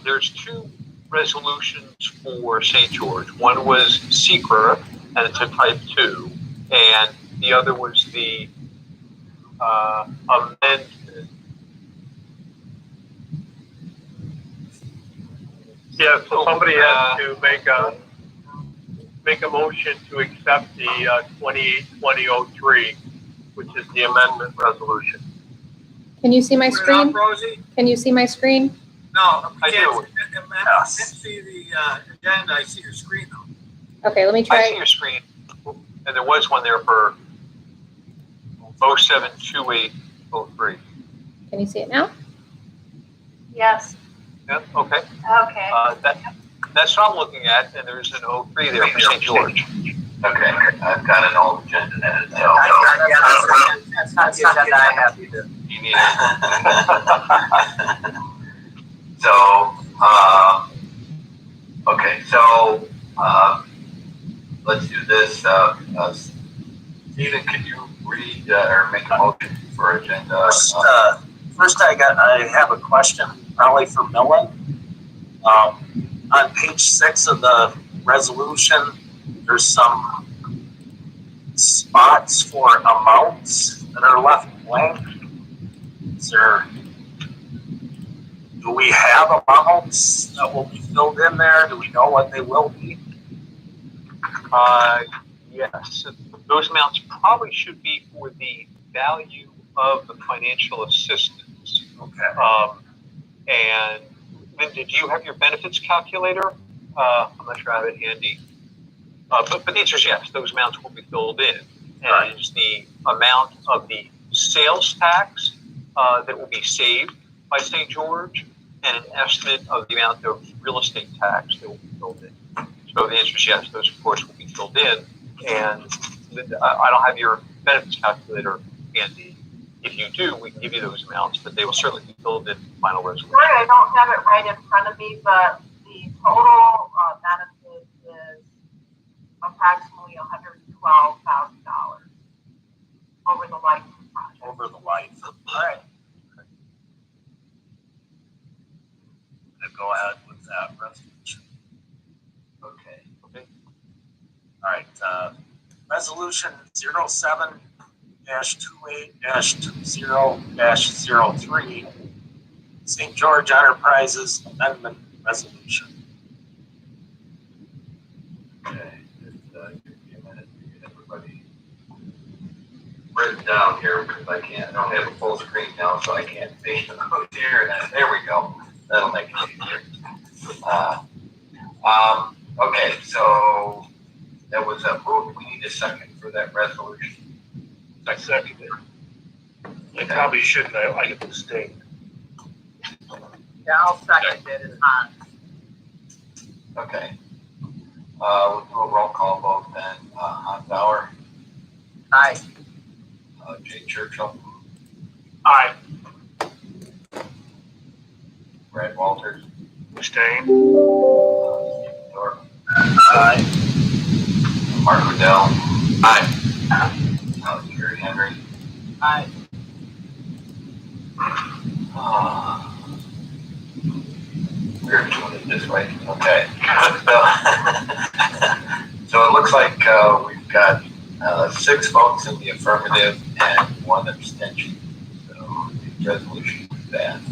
Speaker 6: there's 2 resolutions for St. George. One was secret, and it's a type 2, and the other was the amendment.
Speaker 10: Yeah, so somebody has to make a motion to accept the 2020-03, which is the amendment resolution.
Speaker 1: Can you see my
Speaker 3: Put it up,
Speaker 1: screen?
Speaker 3: Rosie?
Speaker 1: Can you see my screen?
Speaker 3: No,
Speaker 6: I
Speaker 3: I can't.
Speaker 6: do.
Speaker 3: I can't see the agenda. I see your screen though.
Speaker 1: Okay, let me
Speaker 6: I see
Speaker 1: try.
Speaker 6: your screen, and there was one there for 072803.
Speaker 1: Can you see it now?
Speaker 5: Yes.
Speaker 6: Yeah, okay.
Speaker 5: Okay.
Speaker 6: That's what I'm looking at, and there's an 03 there for St. George.
Speaker 11: Okay, I've got an old agenda then. So
Speaker 3: That's not the agenda I have either.
Speaker 11: you need it. So, okay, so let's do this. Stephen, could you read or make a motion for agenda?
Speaker 12: First, I have a question, probably for Millen. On page 6 of the resolution, there's some spots for amounts that are left blank. Do we have amounts that will be filled in there? Do we know what they will be?
Speaker 6: Yes, those amounts probably should be for the value of the financial assistance.
Speaker 12: Okay.
Speaker 6: And Linda, do you have your benefits calculator? I'm not sure I have it handy. But the answer is yes, those amounts will be filled in. And it's the amount of the sales tax that will be saved by St. George and an estimate of the amount of real estate tax that will be filled in. So the answer is yes, those of course will be filled in. And Linda, I don't have your benefits calculator handy. If you do, we can give you those amounts, but they will certainly be filled in final resolution.
Speaker 5: Sorry, I don't have it right in front of me, but the total benefit is approximately $112,000 over the life of the project.
Speaker 12: Over the life. All right. Go ahead with that resolution.
Speaker 11: Okay.
Speaker 12: All right. Resolution 07-28-20-03, St. George Enterprises Amendment Resolution.
Speaker 11: Okay. Just give me a minute to get everybody written down here because I don't have a full screen now, so I can't see who's here. There we go. That'll make it easier. Okay, so that was a move. We need a second for that resolution.
Speaker 8: I second it. I probably shouldn't. I get the state.
Speaker 3: Yeah, I'll second it. It's on.
Speaker 11: Okay. We'll do a roll call vote then. Hans Bauer,
Speaker 3: Aye.
Speaker 11: Jay Churchill,
Speaker 8: Aye.
Speaker 11: Brad Walters.
Speaker 8: Abstain.
Speaker 11: Thorpe.
Speaker 12: Aye.
Speaker 11: Mark Riddell. Aye. Jerry Henry.
Speaker 12: Aye.
Speaker 11: We're doing it this way. Okay. So it looks like we've got 6 votes in the affirmative and 1 abstention. So the resolution passed.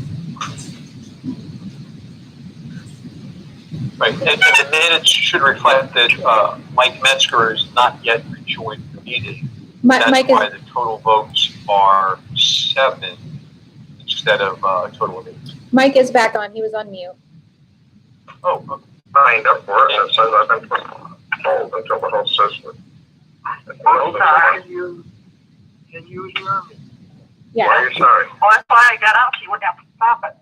Speaker 6: Right, and the minutes should reflect that Mike Metzger is not yet rejoined the meeting. That's
Speaker 1: Mike
Speaker 6: why
Speaker 1: is,
Speaker 6: the total votes are 7 instead of a total of 8.
Speaker 1: Mike is back on. He was on mute.
Speaker 6: Oh, okay.
Speaker 8: Signed up for it, and it says I've been told until the whole system.
Speaker 3: Can you hear me?
Speaker 1: Yeah.
Speaker 8: Why are you sorry?
Speaker 5: Well, that's why I got out, so you wouldn't have to stop it.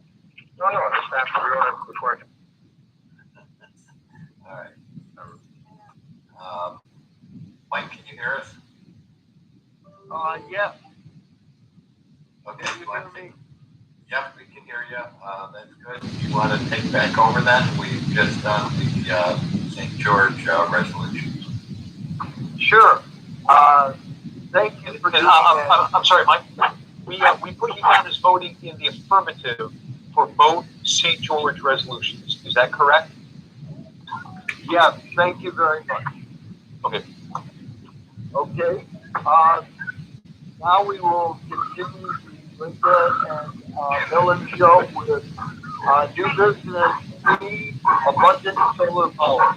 Speaker 8: No, just after we don't have the question.
Speaker 11: All right. Mike, can you hear us?
Speaker 3: Yeah.
Speaker 11: Okay. You want to take? Yep, we can hear you. That's good. You want to take back over then? We've just done the St. George resolution.
Speaker 3: Sure. Thank you for doing that.
Speaker 6: I'm sorry, Mike. We put you down as voting in the affirmative for both St. George resolutions. Is that correct?
Speaker 3: Yeah, thank you very much.
Speaker 6: Okay.
Speaker 3: Okay. Now we will continue the Linda and Millen show with new business 3, abundant solar power.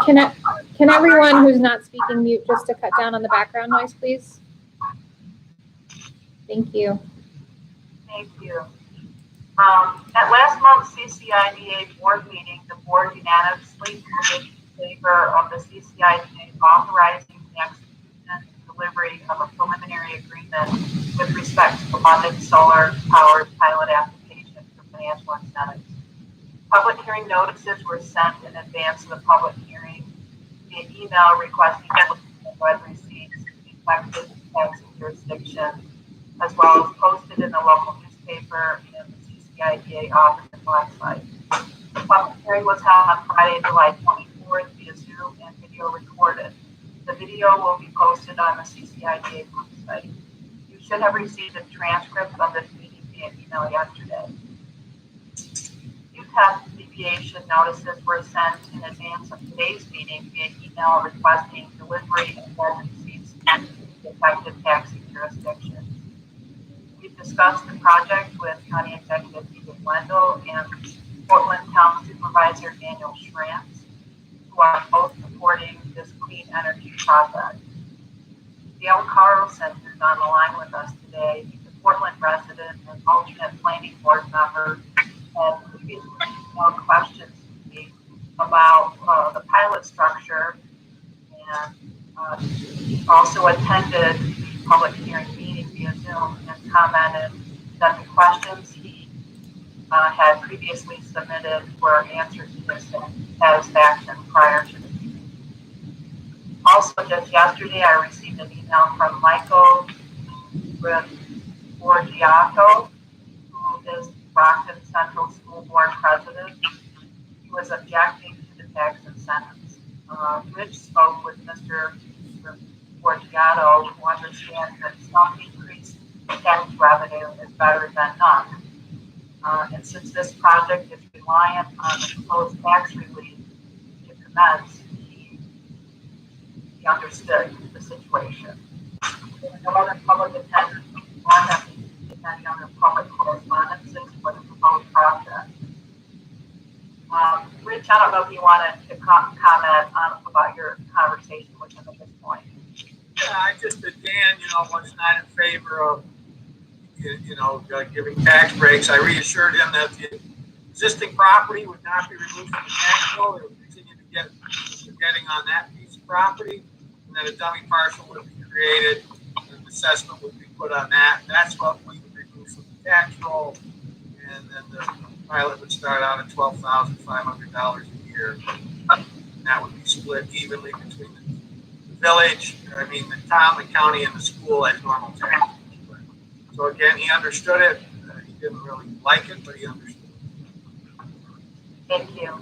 Speaker 1: Can everyone who's not speaking mute just to cut down on the background noise, please? Thank you.
Speaker 5: Thank you. At last month's CCIDA board meeting, the board unanimously voted in favor of the CCIDA authorizing the execution and delivery of a preliminary agreement with respect to abundant solar powered pilot application for financial incentives. Public hearing notices were sent in advance of the public hearing via email requesting web receipts to be collected in tax jurisdiction, as well as posted in the local newspaper and the CCIDA office and website. The public hearing was held on Friday, July 24th via Zoom and video recorded. The video will be posted on the CCIDA website. You should have received a transcript of this meeting via email yesterday. UTEP deviation notices were sent in advance of today's meeting via email requesting delivery of web receipts and effective taxing jurisdiction. We've discussed the project with County Executive David Wendell and Portland Town Supervisor Daniel Schranz, who are both supporting this clean energy project. Dale Carlson, who's on the line with us today, he's a Portland resident and alternate planning board member, and previously emailed questions to me about the pilot structure, and also attended the public hearing meeting via Zoom and commented that the questions he had previously submitted were answered to his satisfaction prior to the meeting. Also, just yesterday, I received an email from Michael Borgiato, who is Brockton Central School Board President. He was objecting to the tax incentives. Rich spoke with Mr. Borgiato, who understands that some increased tax revenue is better than none. And since this project is reliant on the proposed tax relief to commence, he understood the situation. There were no other public attendance, depending on the public correspondences for the proposed project. Rich, I don't know if you wanted to comment on about your conversation with him at this point.
Speaker 3: Yeah, I just, Dan, was not in favor of, giving tax breaks. I reassured him that the existing property would not be removed from the tax roll. It would continue to get getting on that piece of property, and then a dummy parcel would be created, and an assessment would be put on that. That's what we would remove from the tax roll, and then the pilot would start out at $12,500 a year, and that would be split evenly between the village, the town, the county, and the school as normal taxes. So again, he understood it. He didn't really like it, but he understood it.
Speaker 5: Thank you.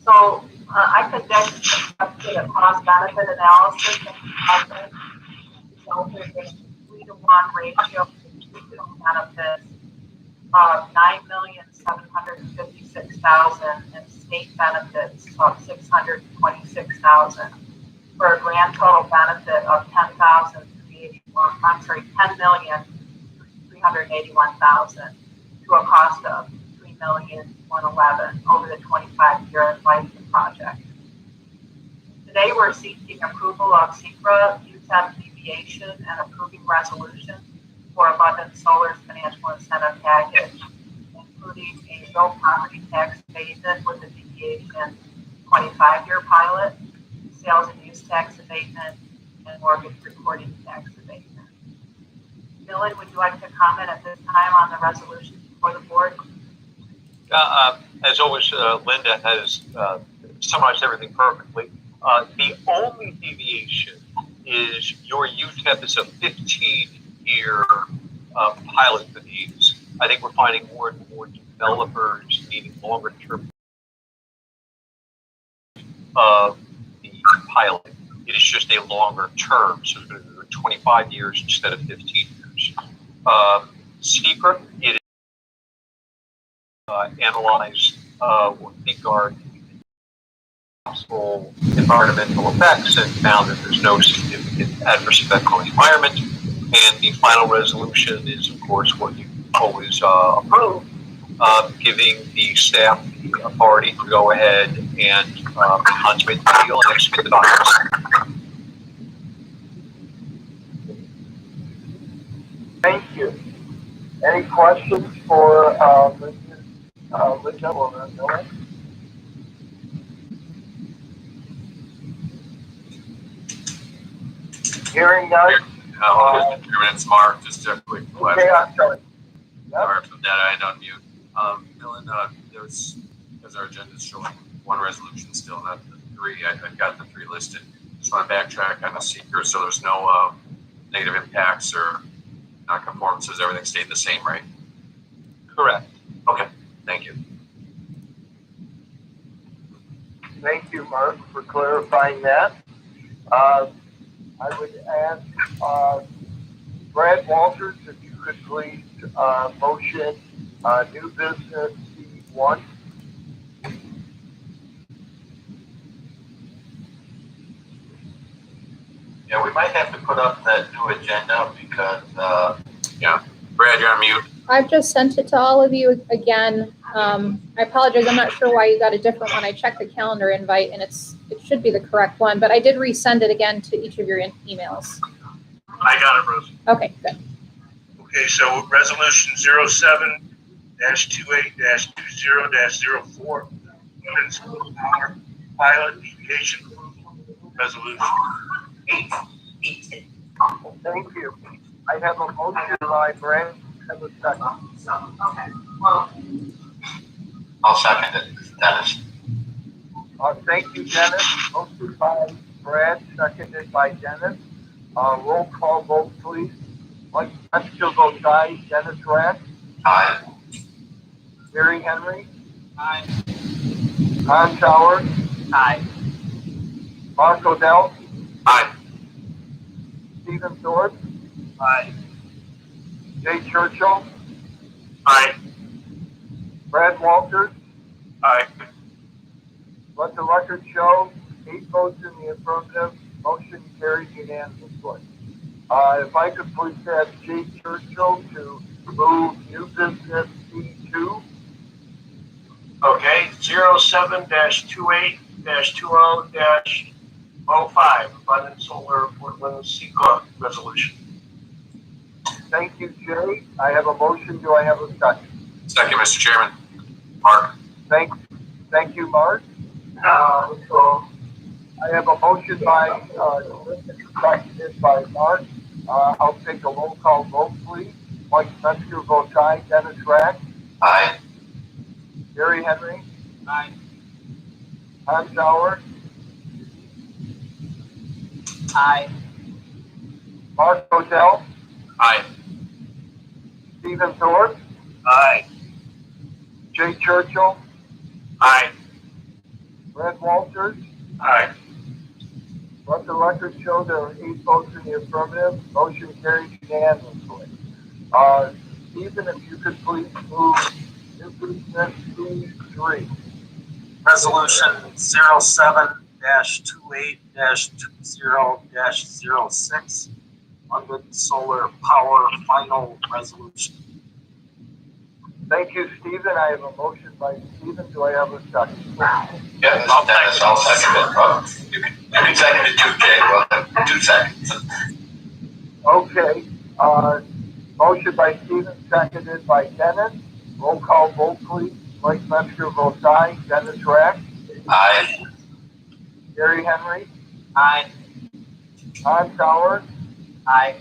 Speaker 5: So I conducted a cost benefit analysis and resulted in a 3-to-1 ratio of benefits of $9,756,000 and state benefits of $626,000 for a grand total benefit of $10,381,000 to a cost of $3,111,000 over the 25-year life of the project. Today, we're seeking approval of SECRA UTEP deviation and approving resolution for Abundant Solar's financial incentive package, including a no property tax abatement with a deviation 25-year pilot, sales and use tax abatement, and mortgage recording tax abatement. Millie, would you like to comment at this time on the resolution before the board?
Speaker 6: As always, Linda has summarized everything perfectly. The only deviation is your UTEP is a 15-year pilot for these. I think we're finding more and more developers needing longer term of the pilot. It is just a longer term, so it's going to be 25 years instead of 15 years. SECRA, it is analyzed what think are possible environmental effects and found that there's no significant adverse effect on the environment. And the final resolution is, of course, what you always approve, giving the staff the authority to go ahead and consummate the deal and execute the documents.
Speaker 10: Thank you. Any questions for Linda or Miller? Hearing none.
Speaker 9: Mr. Chairman, it's Mark. Just a quick question.
Speaker 10: Okay, I'm sorry.
Speaker 9: Sorry for that. I had unmute. Dylan, there's, because our agenda is showing one resolution still, not the three. I've got the three listed. Just want to backtrack on the seeker, so there's no negative impacts or non-conformances. Everything stayed the same, right?
Speaker 6: Correct.
Speaker 9: Okay. Thank you.
Speaker 10: Thank you, Mark, for clarifying that. I would ask Brad Walters if you could please motion new business C1.
Speaker 11: Yeah, we might have to put up that new agenda because,
Speaker 9: Yeah. Brad, you're on mute.
Speaker 1: I've just sent it to all of you again. I apologize. I'm not sure why you got a different one. I checked the calendar invite and it should be the correct one, but I did resend it again to each of your emails.
Speaker 8: I got it, Rose.
Speaker 1: Okay, good.
Speaker 8: Okay, so resolution 07-28-20-04, Power Pilot Deviation Resolution.
Speaker 10: Thank you. I have a motion by Brad. Have a second.
Speaker 5: Okay, well,
Speaker 11: I'll second it. Dennis.
Speaker 10: Thank you, Dennis. Motion by Brad, seconded by Dennis. Roll call vote, please. Mike Metzger votes aye. Dennis Rath.
Speaker 11: Aye.
Speaker 10: Mary Henry.
Speaker 3: Aye.
Speaker 10: Ron Sauer.
Speaker 3: Aye.
Speaker 10: Mark Odell.
Speaker 9: Aye.
Speaker 10: Stephen Thorpe.
Speaker 3: Aye.
Speaker 10: Jay Churchill.
Speaker 8: Aye.
Speaker 10: Brad Walters.
Speaker 8: Aye.
Speaker 10: Let the record show 8 votes in the affirmative. Motion carried unanimously. If I could please have Jay Churchill to move new business C2.
Speaker 8: Okay, 07-28-20-05, Abundant Solar Portland SECRA Resolution.
Speaker 10: Thank you, Jay. I have a motion. Do I have a second?
Speaker 9: Second, Mr. Chairman. Mark.
Speaker 10: Thank you, Mark. So I have a motion by seconded by Mark. I'll take a roll call vote, please. Mike Metzger votes aye. Dennis Rath.
Speaker 11: Aye.
Speaker 10: Gary Henry.
Speaker 3: Aye.
Speaker 10: Ron Sauer.
Speaker 12: Aye.
Speaker 3: Mark Odell,
Speaker 9: Aye.
Speaker 3: Stephen Thorpe,
Speaker 10: Aye.
Speaker 3: Jay Churchill,
Speaker 10: Aye.
Speaker 3: Brad Walters.
Speaker 8: Aye.
Speaker 3: Let the record show there are 8 votes in the affirmative. Motion carries unanimously. Stephen, if you could please move new business C3.
Speaker 12: Resolution 07-28-20-06, London Solar Power Final Resolution.
Speaker 3: Thank you, Stephen. I have a motion by Stephen. Do I have a second?
Speaker 9: Yeah, Dennis, I'll second it. You can second it too, Jay. Well, 2 seconds.
Speaker 3: Okay. Motion by Stephen, seconded by Dennis. Roll call vote, please. Mike Metzger votes aye. Dennis Rack.
Speaker 9: Aye.
Speaker 3: Gary Henry.
Speaker 12: Aye.
Speaker 3: Todd Sauer.
Speaker 12: Aye.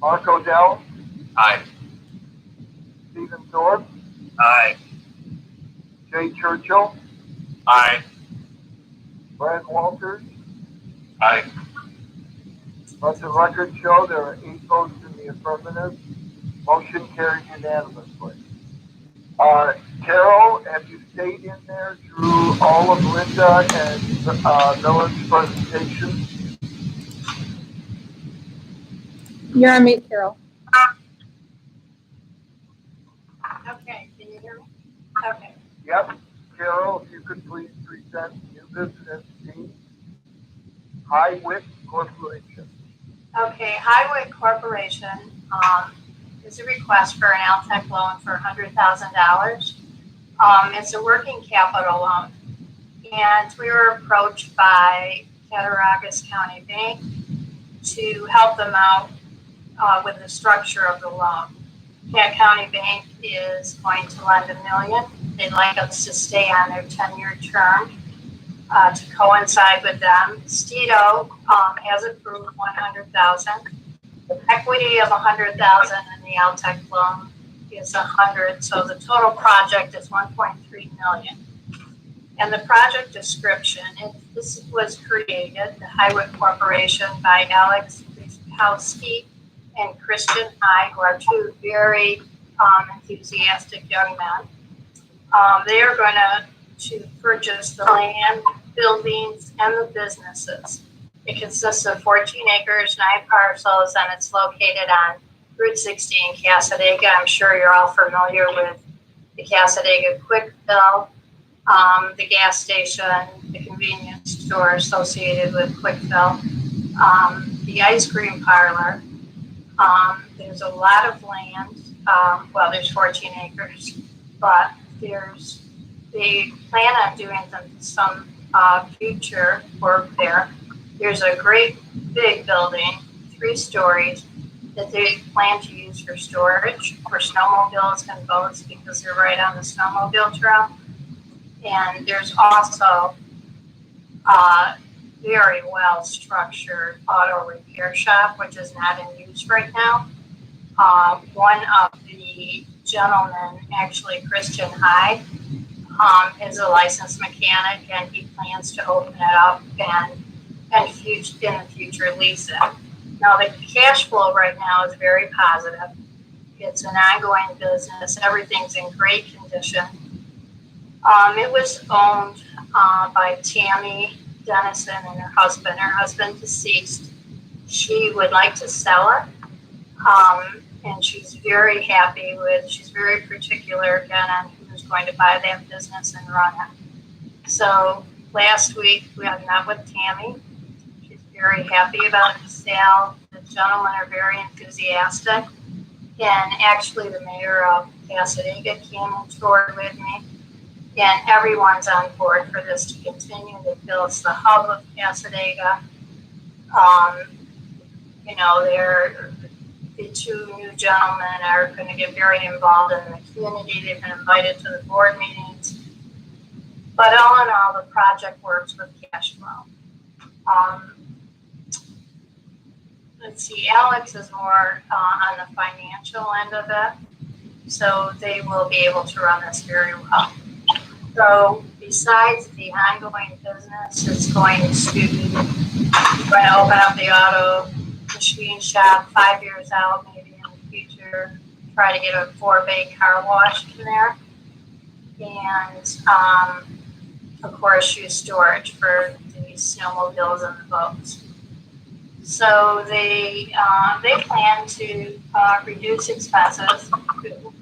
Speaker 3: Mark Odell.
Speaker 9: Aye.
Speaker 3: Stephen Thorpe.
Speaker 10: Aye.
Speaker 3: Jay Churchill.
Speaker 10: Aye.
Speaker 3: Brad Walters.
Speaker 8: Aye.
Speaker 3: Let the record show there are 8 votes in the affirmative. Motion carried unanimously. Carol, have you stayed in there through all of Linda and Millen's presentation?
Speaker 1: You're on mute, Carol.
Speaker 5: Okay, can you hear me? Okay.
Speaker 3: Yep. Carol, if you could please present new business C, Highwick Corporation.
Speaker 5: Okay, Highway Corporation is a request for an LTEC loan for $100,000. It's a working capital loan. And we were approached by Cattaraugus County Bank to help them out with the structure of the loan. Cat County Bank is going to lend $1 million. They'd like us to stay on their 10-year term to coincide with them. CCIDA has approved $100,000. The equity of $100,000 in the LTEC loan is $100,000, so the total project is $1.3 million. And the project description, this was created, the Highway Corporation, by Alex Wiskowski and Christian High, who are 2 very enthusiastic young men. They are going to purchase the land, buildings, and the businesses. It consists of 14 acres, 9 parcels, and it's located on Route 60 in Cassadaga. I'm sure you're all familiar with the Cassadaga Quick Fill, the gas station, the convenience store associated with Quick Fill, the ice cream parlor. There's a lot of land. There's 14 acres, but they plan on doing some future work there. There's a great big building, 3 stories, that they plan to use for storage for snowmobiles and boats because they're right on the snowmobile trail. And there's also a very well structured auto repair shop, which is not in use right now. One of the gentlemen, actually Christian High, is a licensed mechanic, and he plans to open it up and in the future lease it. Now the cash flow right now is very positive. It's an ongoing business. Everything's in great condition. It was owned by Tammy Dennison and her husband. Her husband deceased. She would like to sell it, and she's very happy she's very particular again on who's going to buy that business and run it. So last week we had met with Tammy. She's very happy about the sale. The gentlemen are very enthusiastic. And actually the mayor of Cassadaga came and toured with me. And everyone's on board for this to continue. They feel it's the hub of Cassadaga. The 2 new gentlemen are going to get very involved in the community. They've been invited to the board meetings. But all in all, the project works with cash flow. Let's see, Alex is more on the financial end of it. So they will be able to run this very well. So
Speaker 13: besides the ongoing business, it's going to open up the auto machine shop 5 years out, maybe in the future, try to get a 4-bay car wash in there. And, of course, use storage for the snowmobiles and the boats. So they plan to reduce expenses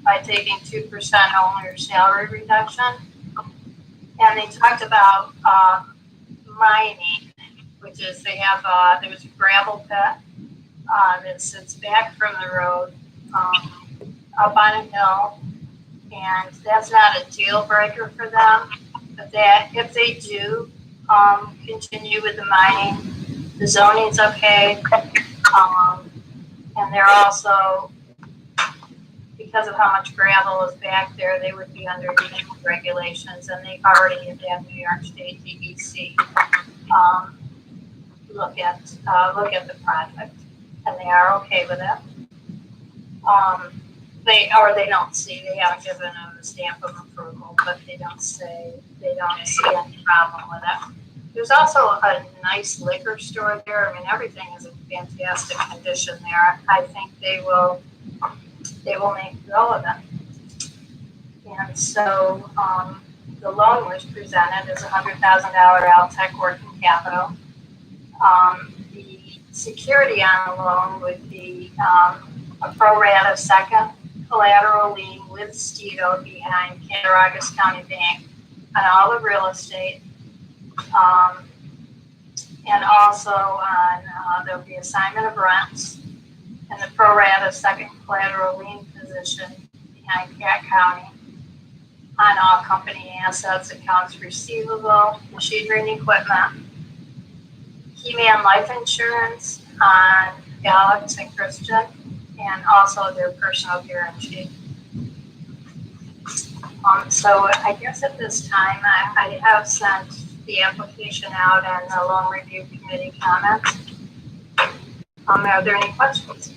Speaker 13: by taking 2% owner salary reduction. And they talked about mining, which is there was a gravel pit that sits back from the road up on a hill, and that's not a deal breaker for them. But that if they do continue with the mining, the zoning's okay, and they're also, because of how much gravel is back there, they would be under the regulations, and they already had New York State DEC look at the project, and they are okay with it. They haven't given them a stamp of approval, but they don't see any problem with it. There's also a nice liquor store there. I mean, everything is in fantastic condition there. I think they will make it relevant. And so the loan was presented as $100,000 Altech working capital. The security on the loan would be a pro rata second collateral lien with Stido behind Cattaraugus County Bank on all the real estate. And also on there'll be assignment of rents and the pro rata second collateral lien position behind Cat County on all company assets, accounts receivable, machinery and equipment, Keyman Life Insurance on Alex and Christian, and also their personal guarantee. So I guess at this time I have sent the application out and the loan review committee comments. Are there any questions?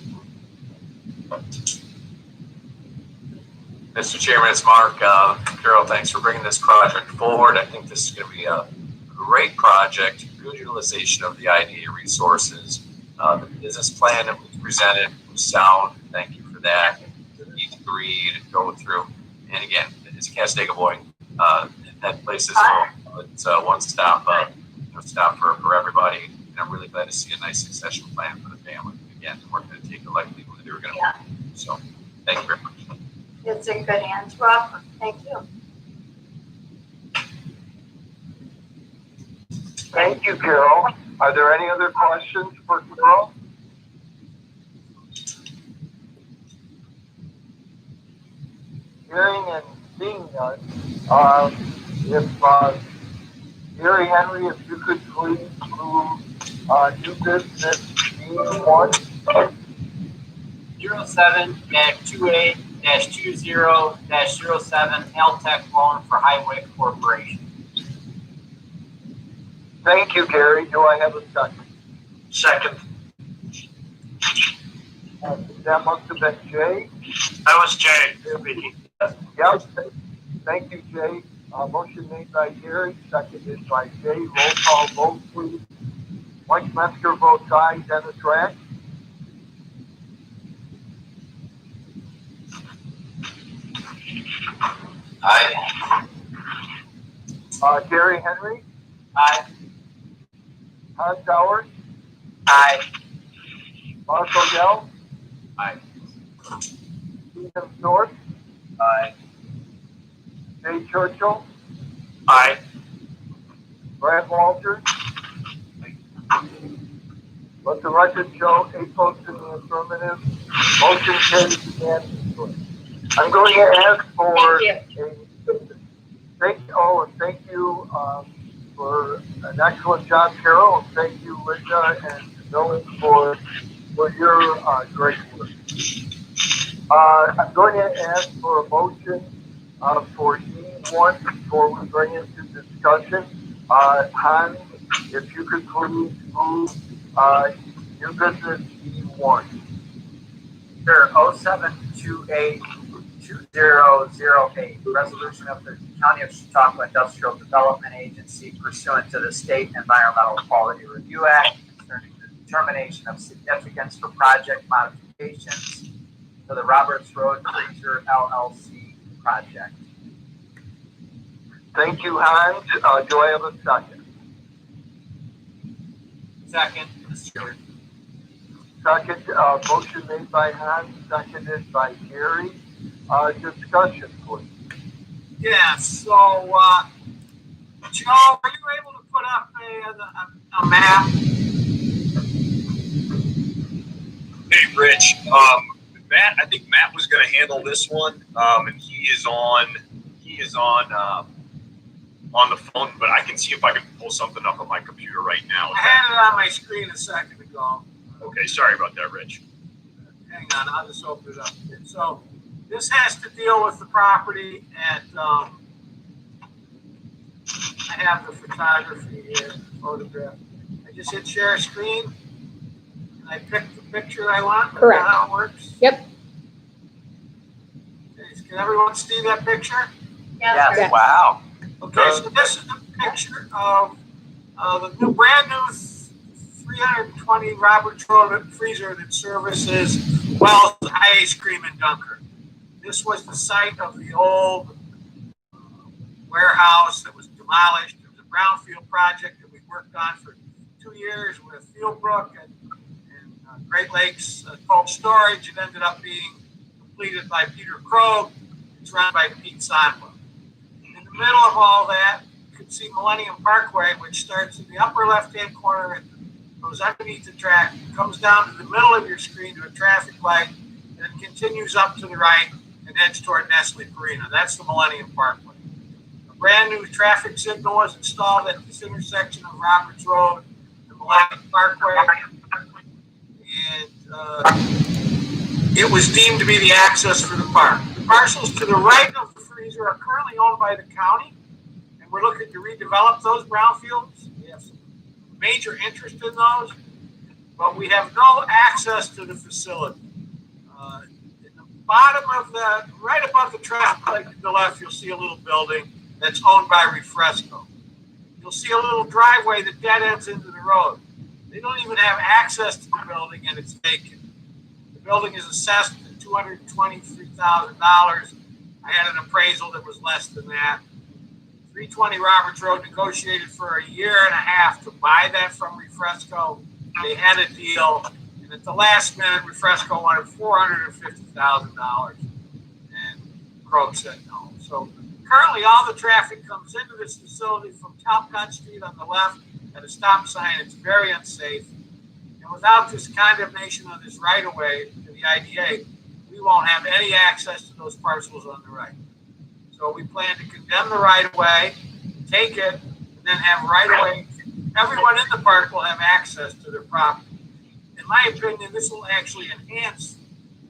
Speaker 9: Mr. Chairman, it's Mark. Carol, thanks for bringing this project forward. I think this is going to be a great project, good utilization of the IDA resources. The business plan that was presented was sound. Thank you for that. Easy to read and go through. And again, it's a Castanega boy. That place is it's one stop for everybody. And I'm really glad to see a nice succession plan for the family. Again, we're going to take the likelihood they were going to do. So thank you very much.
Speaker 13: It's in good hands. Welcome. Thank you.
Speaker 10: Thank you, Carol. Are there any other questions for Carol? Hearing and seeing none, if Gary Henry, if you could please move new business B1.
Speaker 14: 07-28-20-07 Altech loan for Highway Corporation.
Speaker 10: Thank you, Gary. Do I have a second?
Speaker 8: Second.
Speaker 10: That must have been Jay.
Speaker 8: That was Jay speaking.
Speaker 10: Yep. Thank you, Jay. Motion made by Gary, seconded by Jay. Roll call vote, please. Mike Metzger votes aye. Dennis Rack.
Speaker 11: Aye.
Speaker 10: Gary Henry.
Speaker 14: Aye.
Speaker 10: Hans Howard.
Speaker 14: Aye.
Speaker 10: Mark Odell.
Speaker 9: Aye.
Speaker 10: Stephen North.
Speaker 14: Aye.
Speaker 10: Jay Churchill.
Speaker 8: Aye.
Speaker 10: Brad Walters. Let the record show 8 votes in the affirmative. Motion carries unanimously. I'm going to ask for thank you for an excellent job, Carol, and thank you, Linda and Millie, for your great work. I'm going to ask for a motion for E1 before we bring it to discussion. Han, if you could please move new business E1.
Speaker 14: Sure. 07-28-20-07 2008, resolution of the County of Chautauqua Industrial Development Agency pursuant to the State Environmental Quality Review Act concerning the determination of significance for project modifications for the Roberts Road Freezer LLC project.
Speaker 10: Thank you, Hans. Do I have a second?
Speaker 3: Second, Mr. Chairman.
Speaker 10: Second, motion made by Hans, seconded by Gary. Discussion, please.
Speaker 3: Yeah, so, Joe, are you able to put up a map?
Speaker 15: Hey, Rich. Matt, I think Matt was going to handle this one, and he is on the phone. But I can see if I can pull something up on my computer right now.
Speaker 3: I had it on my screen a second ago.
Speaker 15: Okay, sorry about that, Rich.
Speaker 3: Hang on, I'll just open it up. So this has to deal with the property at, I have the photography here, photograph. I just hit share screen, and I pick the picture I want.
Speaker 1: Correct.
Speaker 3: Is that how it works?
Speaker 1: Yep.
Speaker 3: Okay, can everyone see that picture?
Speaker 13: Yes.
Speaker 1: Yes.
Speaker 10: Wow.
Speaker 3: Okay, so this is a picture of the new, brand new 320 Roberts Road freezer that services Wells Ice Cream in Dunkirk. This was the site of the old warehouse that was demolished. It was a brownfield project that we worked on for 2 years with Fieldbrook and Great Lakes Cold Storage. It ended up being completed by Peter Krogh. It's run by Pete Sonwell. In the middle of all that, you can see Millennium Parkway, which starts in the upper left-hand corner and goes underneath the track, comes down to the middle of your screen to a traffic light, and then continues up to the right and heads toward Nestle Marina. That's the Millennium Parkway. A brand new traffic signal was installed at this intersection of Roberts Road and Millennium Parkway. And it was deemed to be the access for the park. The parcels to the right of the freezer are currently owned by the county, and we're looking to redevelop those brownfields. We have some major interest in those, but we have no access to the facility. In the bottom of the, right above the traffic light to the left, you'll see a little building that's owned by Refresco. You'll see a little driveway that dead ends into the road. They don't even have access to the building, and it's vacant. The building is assessed at $223,000. I had an appraisal that was less than that. 320 Roberts Road negotiated for a year and a half to buy that from Refresco. They had a deal, and at the last minute, Refresco wanted $450,000, and Krogh said no. So currently, all the traffic comes into this facility from Talcott Street on the left at a stop sign. It's very unsafe. And without this condemnation of this right-of-way to the IDA, we won't have any access to those parcels on the right. So we plan to condemn the right-of-way, take it, and then have right-of-way. Everyone in the park will have access to their property. In my opinion, this will actually enhance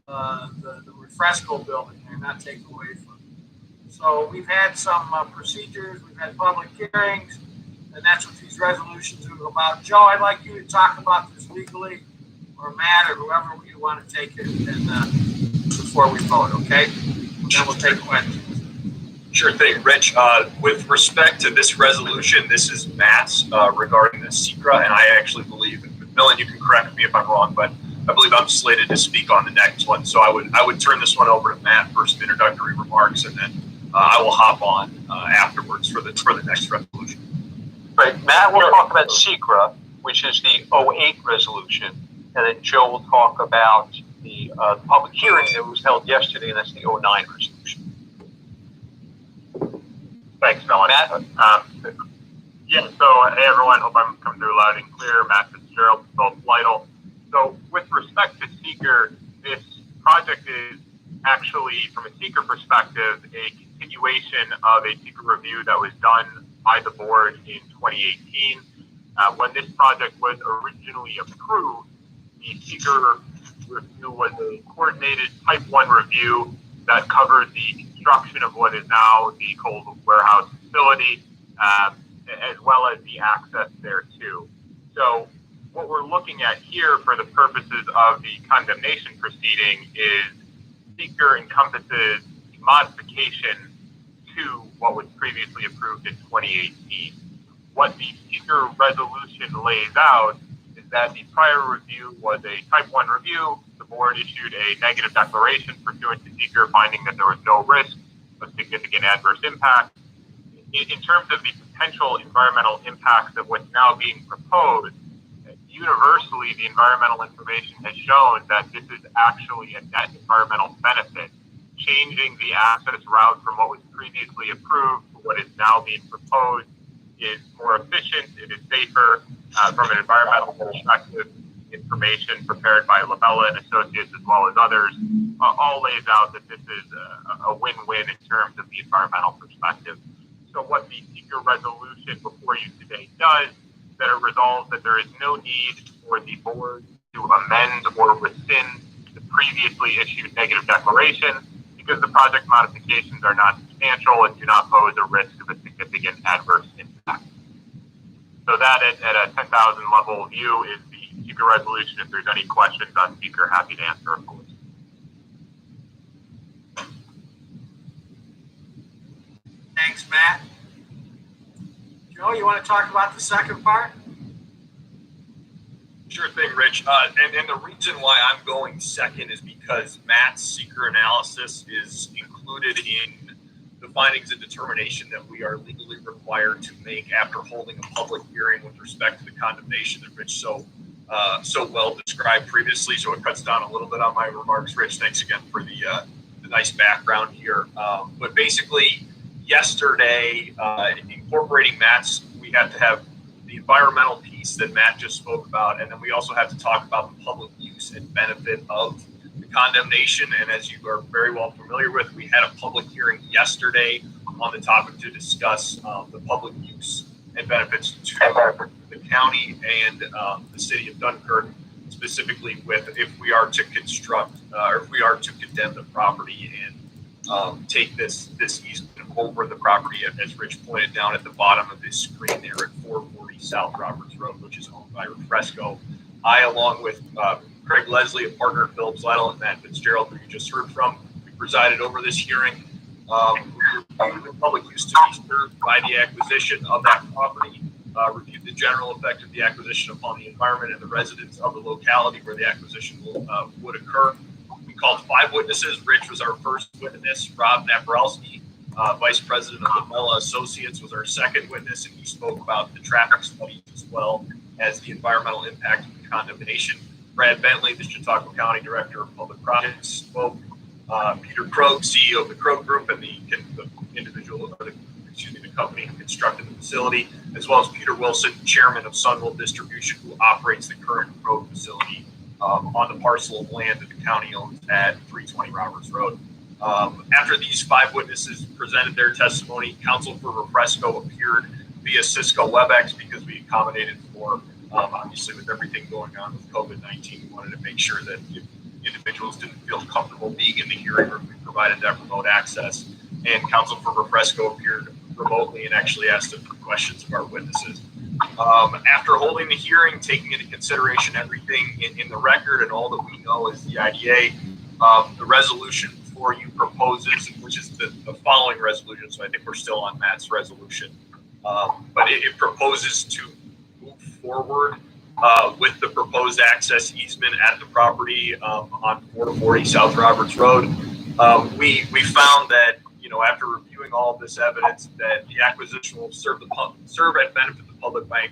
Speaker 3: the Refresco building and not take away from it. So we've had some procedures, we've had public hearings, and that's what these resolutions are about. Joe, I'd like you to talk about this legally, or Matt, or whoever you want to take it, and before we vote, okay? Then we'll take questions.
Speaker 15: Sure thing, Rich. With respect to this resolution, this is Matt's regarding the SECRA, and I actually believe, Millen, you can correct me if I'm wrong, but I believe I'm slated to speak on the next one. So I would turn this one over to Matt for some introductory remarks, and then I will hop on afterwards for the next resolution.
Speaker 6: Right, Matt will talk about SECRA, which is the 08 resolution, and then Joe will talk about the public hearing that was held yesterday, and that's the 09 resolution.
Speaker 16: Thanks, Millen.
Speaker 6: Matt?
Speaker 16: Yeah, so hey everyone, hope I'm coming through loud and clear. Matt Fitzgerald, both Lytle. So with respect to seeker, this project is actually, from a seeker perspective, a continuation of a seeker review that was done by the board in 2018. When this project was originally approved, the seeker review was a coordinated type 1 review that covered the construction of what is now the cold warehouse facility, as well as the access there too. So what we're looking at here for the purposes of the condemnation proceeding is seeker encompasses modification to what was previously approved in 2018. What the seeker resolution lays out is that the prior review was a type 1 review. The board issued a negative declaration pursuant to seeker, finding that there was no risk of significant adverse impact. In terms of the potential environmental impacts of what's now being proposed, universally the environmental information has shown that this is actually a net environmental benefit. Changing the access route from what was previously approved to what is now being proposed is more efficient, it is safer from an environmental perspective. Information prepared by Labella and Associates as well as others all lays out that this is a win-win in terms of the environmental perspective. So what the seeker resolution before you today does, that it resolves that there is no need for the board to amend or rescind the previously issued negative declaration because the project modifications are not substantial and do not pose a risk of a significant adverse impact. So that at a 10,000 level view is the seeker resolution. If there's any questions on seeker, happy to answer, of course.
Speaker 3: Thanks, Matt. Joe, you want to talk about the second part?
Speaker 15: Sure thing, Rich. And the reason why I'm going second is because Matt's seeker analysis is included in the findings and determination that we are legally required to make after holding a public hearing with respect to the condemnation that Rich so well described previously. So it cuts down a little bit on my remarks. Rich, thanks again for the nice background here. But basically, yesterday, incorporating Matt's, we had to have the environmental piece that Matt just spoke about, and then we also have to talk about the public use and benefit of the condemnation. And as you are very well familiar with, we had a public hearing yesterday on the topic to discuss the public use and benefits to the county and the city of Dunkirk, specifically with if we are to construct or if we are to condemn the property and take this easement over the property, as Rich pointed down at the bottom of his screen there at 440 South Roberts Road, which is owned by Refresco. I, along with Craig Leslie, a partner at Phillips Lytle, and Matt Fitzgerald, who you just heard from, we presided over this hearing. We reviewed the public use to be served by the acquisition of that property, reviewed the general effect of the acquisition upon the environment and the residents of the locality where the acquisition would occur. We called 5 witnesses. Rich was our first witness. Rob Nabrowski, Vice President of Labella Associates, was our second witness, and he spoke about the traffic studies as well as the environmental impact of the condemnation. Brad Bentley, the Chautauqua County Director of Public Projects, spoke. Peter Krog, CEO of the Krog Group and the individual, or the company who constructed the facility, as well as Peter Wilson, Chairman of Sunwell Distribution, who operates the current Krog facility on the parcel of land that the county owns at 320 Roberts Road. After these 5 witnesses presented their testimony, counsel for Refresco appeared via Cisco WebEx because we accommodated for, obviously with everything going on with COVID-19, we wanted to make sure that if individuals didn't feel comfortable being in the hearing room, we provided that remote access. And counsel for Refresco appeared remotely and actually asked a few questions of our witnesses. After holding the hearing, taking into consideration everything in the record and all that we know as the IDA, the resolution before you proposes, which is the following resolution, so I think we're still on Matt's resolution, but it proposes to move forward with the proposed access easement at the property on 440 South Roberts Road. We found that, after reviewing all of this evidence, that the acquisition will serve and benefit the public by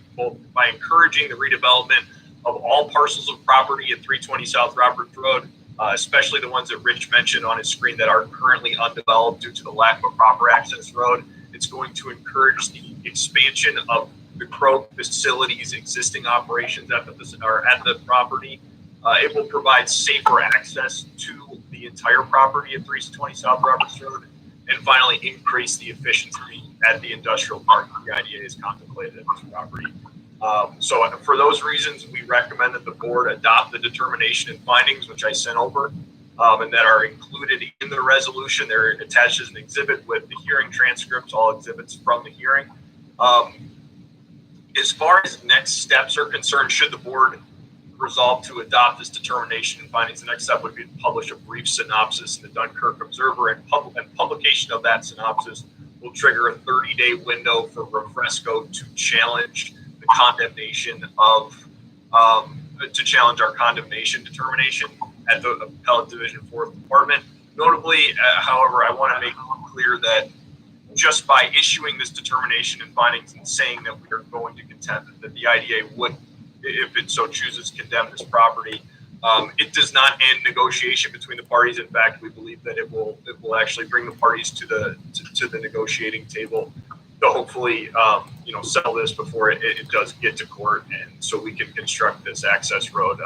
Speaker 15: encouraging the redevelopment of all parcels of property at 320 South Roberts Road, especially the ones that Rich mentioned on his screen that are currently undeveloped due to the lack of a proper access road. It's going to encourage the expansion of the Krog facility's existing operations at the property. It will provide safer access to the entire property at 320 South Roberts Road, and finally increase the efficiency at the industrial park the IDA is contemplated at this property. So for those reasons, we recommend that the board adopt the determination and findings, which I sent over, and that are included in the resolution. They're attached as an exhibit with the hearing transcripts, all exhibits from the hearing. As far as next steps are concerned, should the board resolved to adopt this determination and findings, the next step would be to publish a brief synopsis in the Dunkirk Observer, and publication of that synopsis will trigger a 30-day window for Refresco to challenge the condemnation of, to challenge our condemnation determination at the Appellate Division 4th Department. Notably, however, I want to make clear that just by issuing this determination and findings and saying that we are going to contend that the IDA would, if it so chooses, condemn this property, it does not end negotiation between the parties. In fact, we believe that it will actually bring the parties to the negotiating table to hopefully settle this before it does get to court, and so we can construct this access road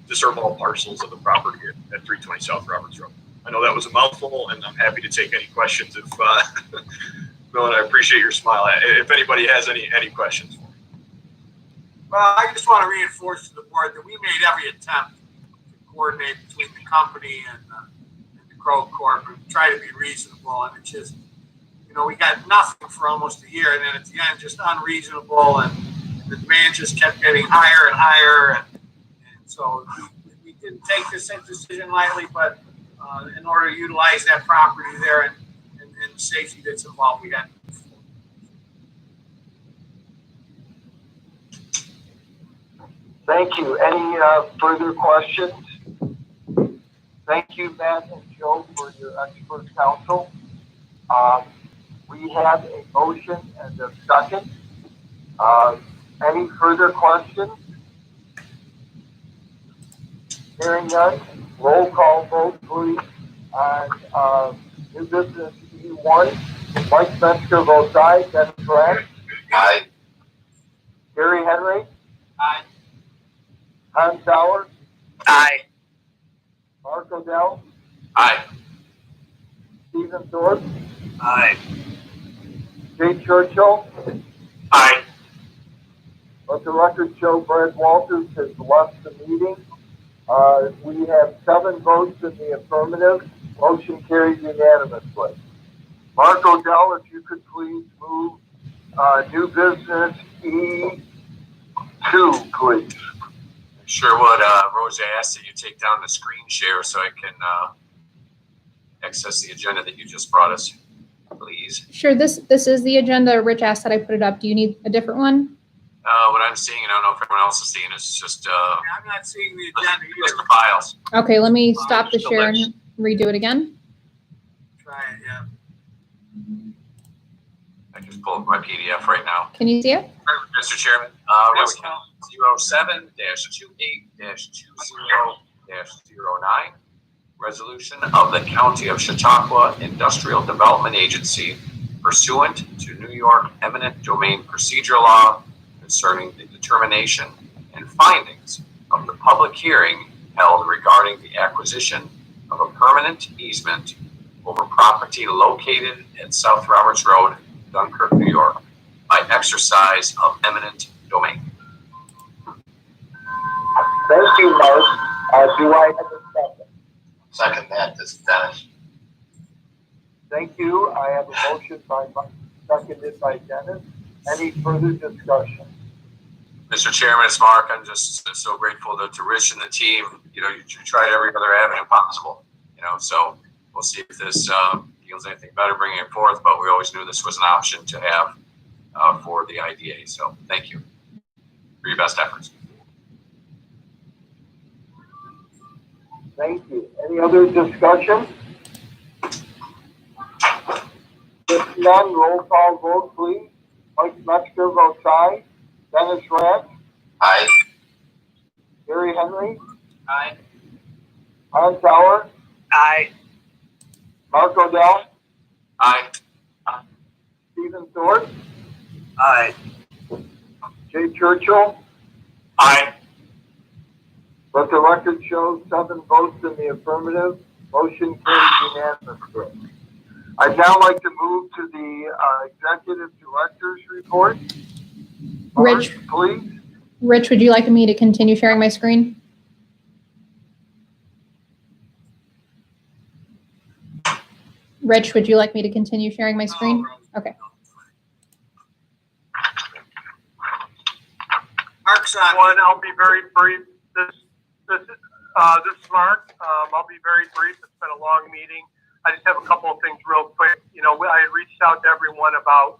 Speaker 15: to serve all parcels of the property at 320 South Roberts Road. I know that was a mouthful, and I'm happy to take any questions if Bill, and I appreciate your smile. If anybody has any questions for me.
Speaker 3: Well, I just want to reinforce to the board that we made every attempt to coordinate between the company and the Crow Corp and try to be reasonable, and it's just, we got nothing for almost a year, and then at the end, just unreasonable, and the demand just kept getting higher and higher, and so we didn't take this decision lightly, but in order to utilize that property there and the safety that's involved, we had to move forward.
Speaker 12: Thank you. Any further questions? Thank you, Matt and Joe, for your expert counsel. We have a motion and a second. Any further questions? Hearing none, roll call vote, please, on new business E1. Mike Metzger votes aye. Dennis Grant?
Speaker 9: Aye.
Speaker 12: Gary Henry?
Speaker 3: Aye.
Speaker 12: Hans Sauer?
Speaker 3: Aye.
Speaker 12: Mark Odell?
Speaker 9: Aye.
Speaker 12: Stephen Thorpe?
Speaker 3: Aye.
Speaker 12: Jay Churchill?
Speaker 9: Aye.
Speaker 12: Let the record show Brad Walters has left the meeting. We have 7 votes in the affirmative. Motion carried unanimously. Mark Odell, if you could please move new business E2, please.
Speaker 9: Sure would. Rose, I asked that you take down the screen share so I can access the agenda that you just brought us, please.
Speaker 1: Sure, this is the agenda. Rich asked that I put it up. Do you need a different one?
Speaker 9: What I'm seeing, and I don't know if everyone else is seeing, is just
Speaker 3: I'm not seeing the agenda
Speaker 9: just
Speaker 3: either.
Speaker 9: the files.
Speaker 1: Okay, let me stop the share and redo it again.
Speaker 3: Try it, yeah.
Speaker 9: I just pulled up my PDF right now.
Speaker 1: Can you see it?
Speaker 9: Mr. Chairman, resolution 07-28-20-09, resolution of the County of Chautauqua Industrial Development Agency pursuant to New York eminent domain procedure law concerning the determination and findings of the public hearing held regarding the acquisition of a permanent easement over property located at South Roberts Road, Dunkirk, New York, by exercise of eminent domain.
Speaker 12: Thank you, Mark. Do I have a second?
Speaker 9: Second that, this is Dennis.
Speaker 12: Thank you. I have a motion by Mike, seconded by Dennis. Any further discussion?
Speaker 9: Mr. Chairman, it's Mark. I'm just so grateful to Rich and the team. You tried every other avenue possible, so we'll see if this yields anything better bringing it forth, but we always knew this was an option to have for the IDA. So thank you for your best efforts.
Speaker 12: Thank you. Any other discussion? If none, roll call vote, please. Mike Metzger votes aye. Dennis Grant?
Speaker 9: Aye.
Speaker 12: Gary Henry?
Speaker 3: Aye.
Speaker 12: Hans Sauer?
Speaker 3: Aye.
Speaker 12: Mark Odell?
Speaker 9: Aye.
Speaker 12: Stephen Thorpe?
Speaker 3: Aye.
Speaker 12: Jay Churchill?
Speaker 9: Aye.
Speaker 12: Let the record show 7 votes in the affirmative. Motion carries unanimously. I'd now like to move to the executive director's report.
Speaker 1: Rich,
Speaker 12: Mark, please.
Speaker 1: Rich, would you like me to continue sharing my screen? Rich, would you like me to continue sharing my screen? Okay.
Speaker 3: Mark's on.
Speaker 8: One, I'll be very brief. This
Speaker 10: This is Mark. I'll be very brief. It's been a long meeting. I just have a couple of things real quick. You know, I had reached out to everyone about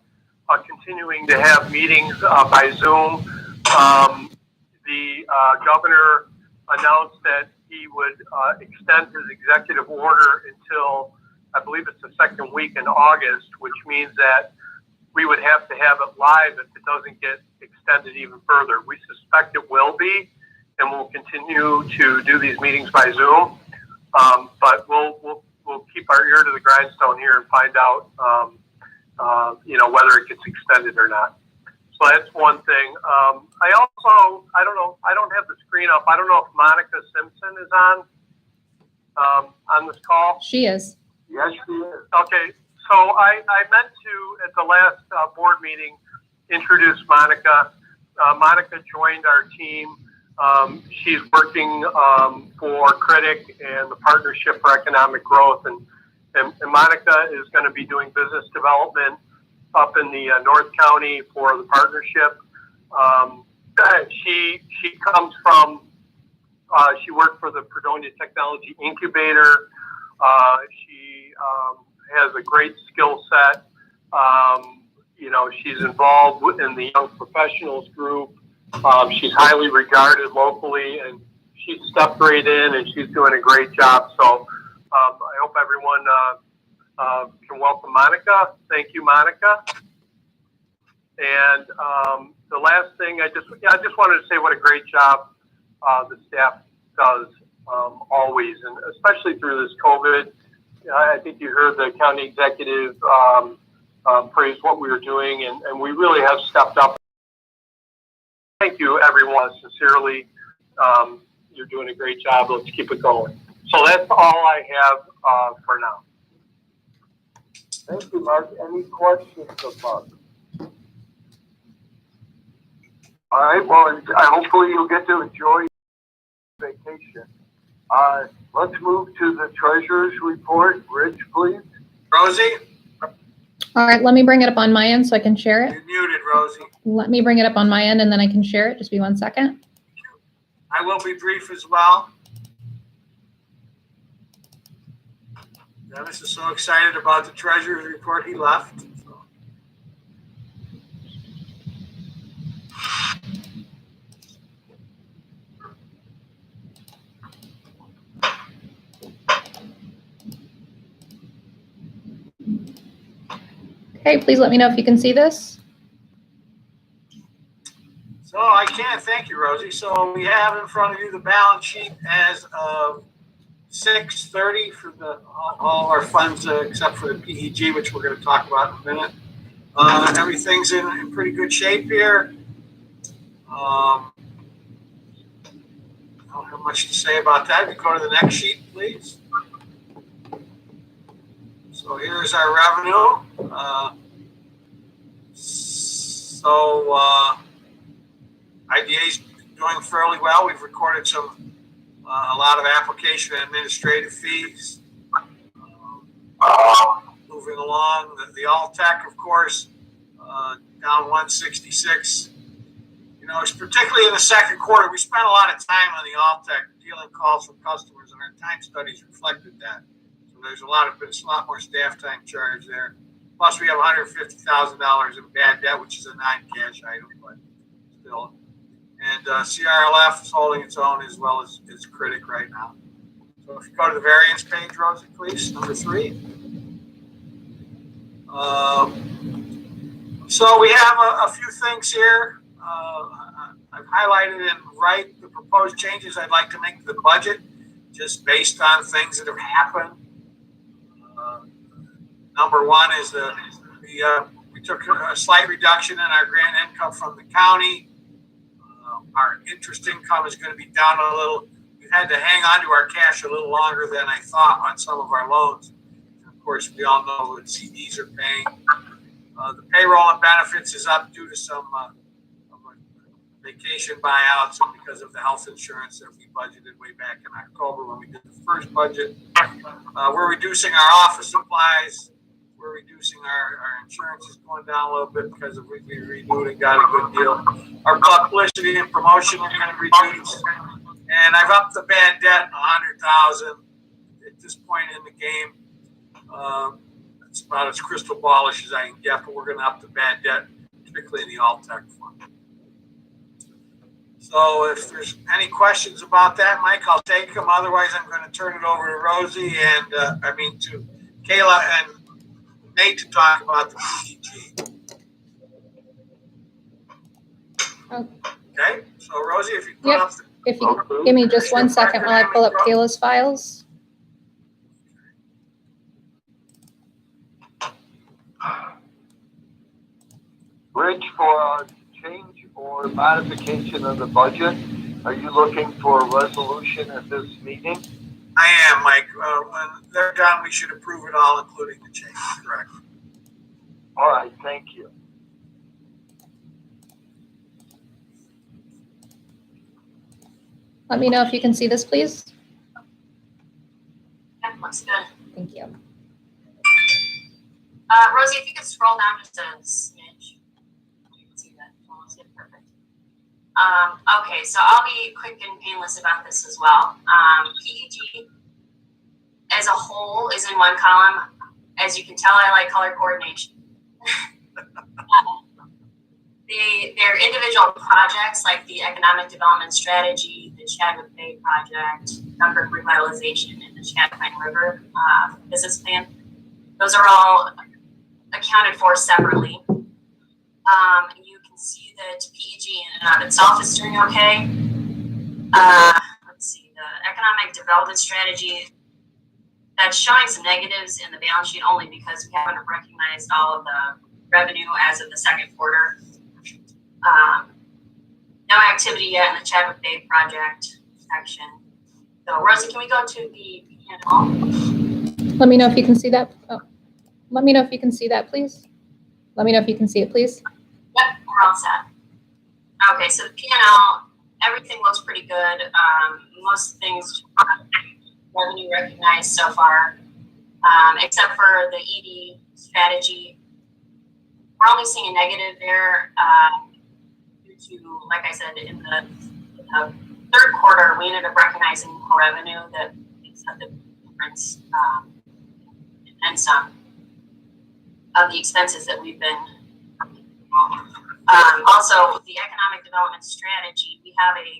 Speaker 10: continuing to have meetings by Zoom. The governor announced that he would extend his executive order until, I believe it's the second week in August, which means that we would have to have it live if it doesn't get extended even further. We suspect it will be, and we'll continue to do these meetings by Zoom. But we'll keep our ear to the grindstone here and find out, you know, whether it gets extended or not. So that's one thing. I don't have the screen up. I don't know if Monica Simpson is on this call.
Speaker 1: She is.
Speaker 12: Yes, she is.
Speaker 10: Okay, so I meant to, at the last board meeting, introduce Monica. Monica joined our team. She's working for Critic and the Partnership for Economic Growth, and Monica is going to be doing business development up in the North County for the partnership. She comes from, she worked for the Fredonia Technology Incubator. She has a great skill set. You know, she's involved in the Young Professionals Group. She's highly regarded locally, and she's stepped right in, and she's doing a great job. So I hope everyone can welcome Monica. Thank you, Monica. And the last thing, I just wanted to say what a great job the staff does always, and especially through this COVID. I think you heard the county executive praise what we were doing, and we really have stepped up. Thank you, everyone, sincerely. You're doing a great job. Let's keep it going. So that's all I have for now.
Speaker 12: Thank you, Mark. Any questions of Mark? All right. Well, hopefully you'll get to enjoy your vacation. Let's move to the treasurer's report. Rich, please.
Speaker 3: Rosie?
Speaker 1: All right, let me bring it up on my end so I can share it.
Speaker 3: You're muted, Rosie.
Speaker 1: Let me bring it up on my end and then I can share it. Just be 1 second.
Speaker 3: I will be brief as well. Dennis is so excited about the treasurer's report, he left.
Speaker 1: Okay, please let me know if you can see this.
Speaker 3: So I can, thank you, Rosie. So we have in front of you the balance sheet as of 6/30 for all our funds except for the PEG, which we're going to talk about in a minute. Everything's in pretty good shape here. I don't have much to say about that. We go to the next sheet, please. So here's our revenue. IDA's doing fairly well. We've recorded a lot of application and administrative fees. Moving along, the All-Tech, of course, down 166. You know, it's particularly in the second quarter, we spent a lot of time on the All-Tech dealing calls from customers, and our time studies reflected that. So there's a lot more staff time charged there. Plus, we have $150,000 in bad debt, which is a non-cash item, but still. And CRLF is holding its own as well as its Critic right now. So if you go to the variance page, Rosie, please, number 3. So we have a few things here. I've highlighted in right the proposed changes I'd like to make to the budget, just based on things that have happened. Number 1 is we took a slight reduction in our grant income from the county. Our interest income is going to be down a little. We had to hang on to our cash a little longer than I thought on some of our loans. And of course, we all know what CDs are paying. The payroll and benefits is up due to some vacation buyouts and because of the health insurance that we budgeted way back in October when we did the first budget. We're reducing our office supplies. We're reducing our insurance is going down a little bit because of we renewed and got a good deal. Our publicity and promotion are going to reduce. And I've upped the bad debt $100,000 at this point in the game. It's about as crystal ballish as I can get, but we're going to up the bad debt, particularly in the All-Tech fund. So if there's any questions about that, Mike, I'll take them. Otherwise, I'm going to turn it over to Rosie and, to Kayla and Nate to talk about the PG. Okay, so Rosie, if you put up the...
Speaker 1: If you could give me just 1 second while I pull up Kayla's files.
Speaker 12: Rich, for a change or modification of the budget, are you looking for a resolution at this meeting?
Speaker 3: I am, Mike. When they're done, we should approve it all, including the change, correct?
Speaker 12: All right, thank you.
Speaker 1: Let me know if you can see this, please.
Speaker 17: That looks good.
Speaker 1: Thank you.
Speaker 17: Rosie, if you could scroll down just a smidge. You can see that. Almost hit perfect. Okay, so I'll be quick and painless about this as well. PEG as a whole is in one column. As you can tell, I like color coordination. Their individual projects, like the economic development strategy, the Chadwick Bay project, Dunkirk revitalization, and the Champlain River business plan, those are all accounted for separately. You can see that PEG in and of itself is doing okay. Let's see, the economic development strategy, that's showing some negatives in the balance sheet only because we haven't recognized all of the revenue as of the second quarter. No activity yet in the Chadwick Bay project section. So Rosie, can we go to the P&L?
Speaker 1: Let me know if you can see that. Oh. Let me know if you can see that, please. Let me know if you can see it, please.
Speaker 17: Yep, we're all set. Okay, so the P&L, everything looks pretty good. Most things revenue recognized so far, except for the ED strategy. We're only seeing a negative there due to, like I said, in the third quarter, we ended up recognizing more revenue that makes up the difference and some of the expenses that we've been. Also, the economic development strategy, we have a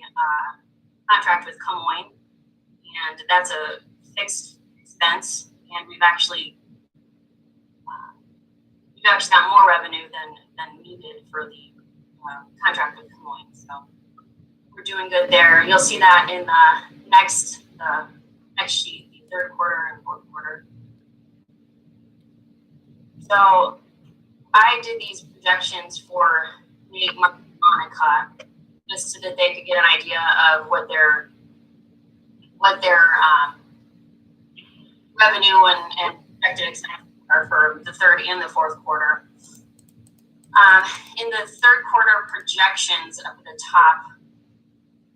Speaker 17: contract with Camoin, and that's a fixed expense, and we've actually got more revenue than needed for the contract with Camoin. So we're doing good there. You'll see that in the next sheet, the third quarter and fourth quarter. So I did these projections for Nate, Mark, and Monica, just so that they could get an idea of what their revenue and projected expenses are for the third and the fourth quarter. In the third quarter projections up at the top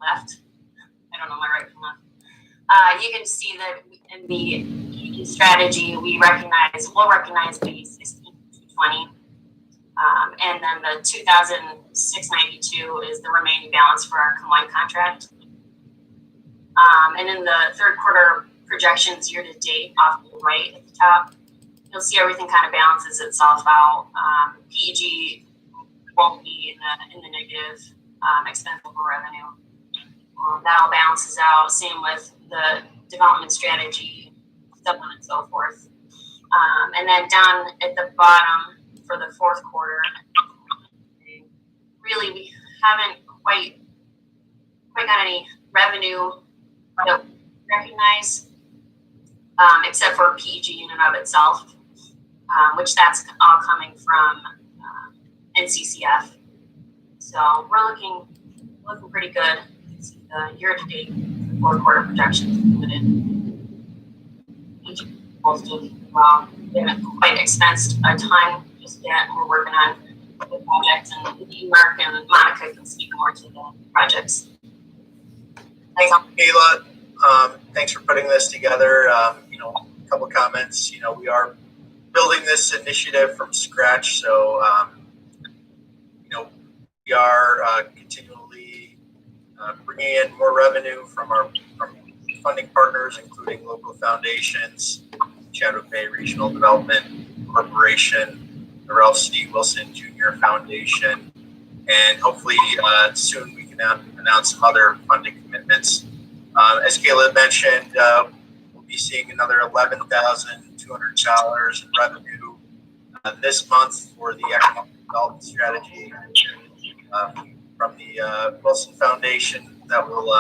Speaker 17: left, I don't know my right from left, you can see that in the strategy we'll recognize the 16,220, and then the 2,692 is the remaining balance for our combined contract. And in the third quarter projections year to date, off to the right at the top, you'll see everything kind of balances itself out. PEG won't be in the negative expense over revenue. That all balances out. Same with the development strategy, so on and so forth. And then down at the bottom for the fourth quarter, really we haven't quite got any revenue that we recognize, except for PEG in and of itself, which that's all coming from NCCF. So we're looking pretty good. You can see the year-to-date fourth quarter projections included. Well, we haven't quite expensed a ton just yet. We're working on the projects, and Mark and Monica can speak more to the projects.
Speaker 18: Thanks, Kayla. Thanks for putting this together. A couple comments. We are building this initiative from scratch, so we are continually bringing in more revenue from funding partners, including local foundations, Chadwick Bay Regional Development Corporation, the Ralph C. Wilson Jr. Foundation, and hopefully soon we can announce some other funding commitments. As Caleb mentioned, we'll be seeing another $11,200 in revenue this month for the economic development strategy from the Wilson Foundation that will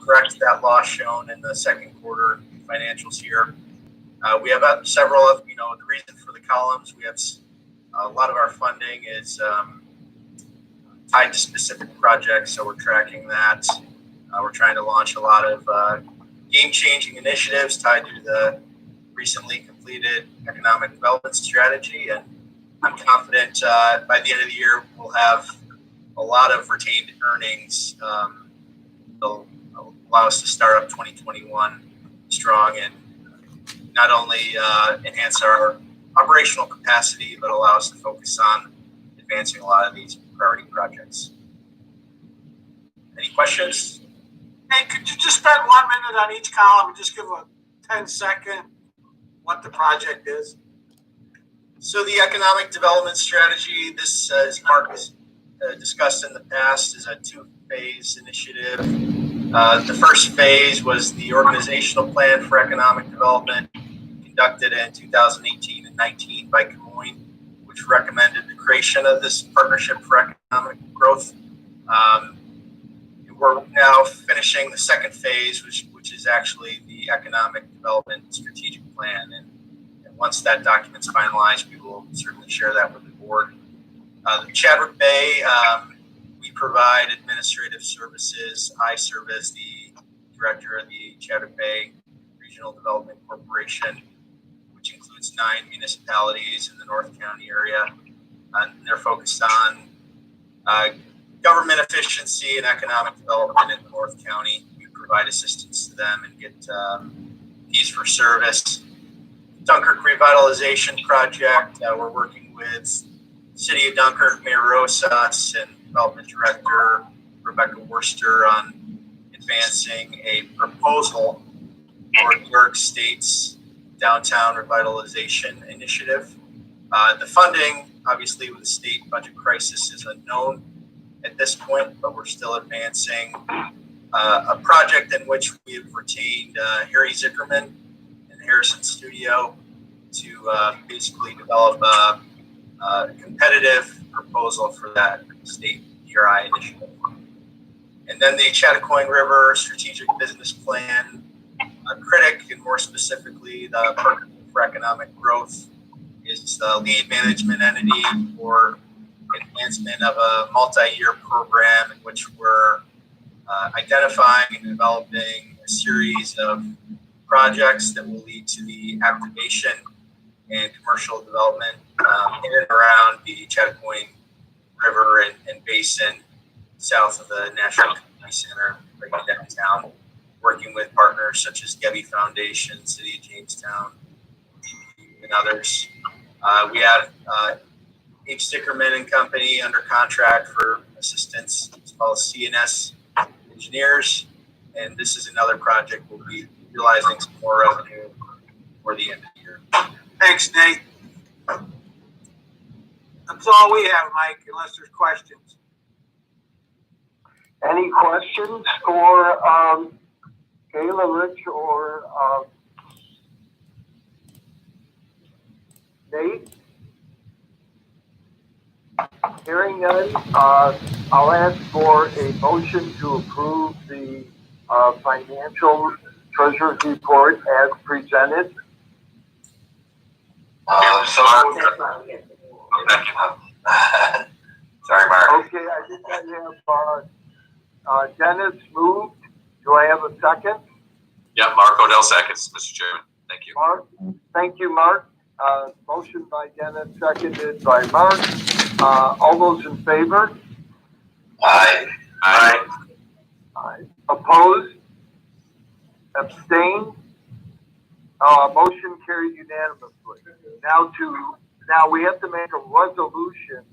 Speaker 18: correct that loss shown in the second quarter financials here. We have several of, the reason for the columns, we have a lot of our funding is tied to specific projects, so we're tracking that. We're trying to launch a lot of game-changing initiatives tied to the recently completed economic development strategy, and I'm confident by the end of the year we'll have a lot of retained earnings that'll allow us to start up 2021 strong and not only enhance our operational capacity, but allow us to focus on advancing a lot of these priority projects. Any questions?
Speaker 3: Hey, could you just spend 1 minute on each column and just give a 10-second what the project is?
Speaker 18: So the economic development strategy, this, as Mark has discussed in the past, is a two-phase initiative. The first phase was the organizational plan for economic development conducted in 2018 and 19 by Camoin, which recommended the creation of this partnership for economic growth. We're now finishing the second phase, which is actually the economic development strategic plan. And once that document's finalized, we will certainly share that with the board. The Chadwick Bay, we provide administrative services. I serve as the director of the Chadwick Bay Regional Development Corporation, which includes 9 municipalities in the North County area. And they're focused on government efficiency and economic development in the North County. We provide assistance to them and get fees for service. Dunkirk Revitalization Project, we're working with City of Dunkirk Mayor Rosas and Development Director Rebecca Worcester on advancing a proposal for New York State's Downtown Revitalization Initiative. The funding, obviously, with the state budget crisis is unknown at this point, but we're still advancing a project in which we have retained Harry Zickerman and Harrison Studio to basically develop a competitive proposal for that state DRI initiative. And then the Chattacoin River Strategic Business Plan, CRITIC, and more specifically the Partnership for Economic Growth, is the lead management entity for enhancement of a multi-year program in which we're identifying and developing a series of projects that will lead to the activation and commercial development in and around the Chattacoin River and basin south of the National Community Center, right downtown, working with partners such as Gebby Foundation, City of Jamestown, and others. We have H. Stickerman and Company under contract for assistance, as well as CNS engineers, and this is another project we'll be realizing some more revenue for the end of the year.
Speaker 3: Thanks, Nate. That's all we have, Mike, unless there's questions.
Speaker 12: Any questions for Kayla, Rich, or Nate? Hearing none, I'll ask for a motion to approve the financial treasurer's report as presented.
Speaker 9: Sorry, Mark.
Speaker 12: Okay, I think I have Dennis moved. Do I have a second?
Speaker 9: Yeah, Mark Odell seconds, Mr. Chairman. Thank you.
Speaker 12: Mark, thank you, Mark. Motion by Dennis, seconded by Mark. All those in favor?
Speaker 9: Aye. Aye.
Speaker 12: Aye. Opposed? Abstained? Motion carried unanimously. Now we have to make a resolution,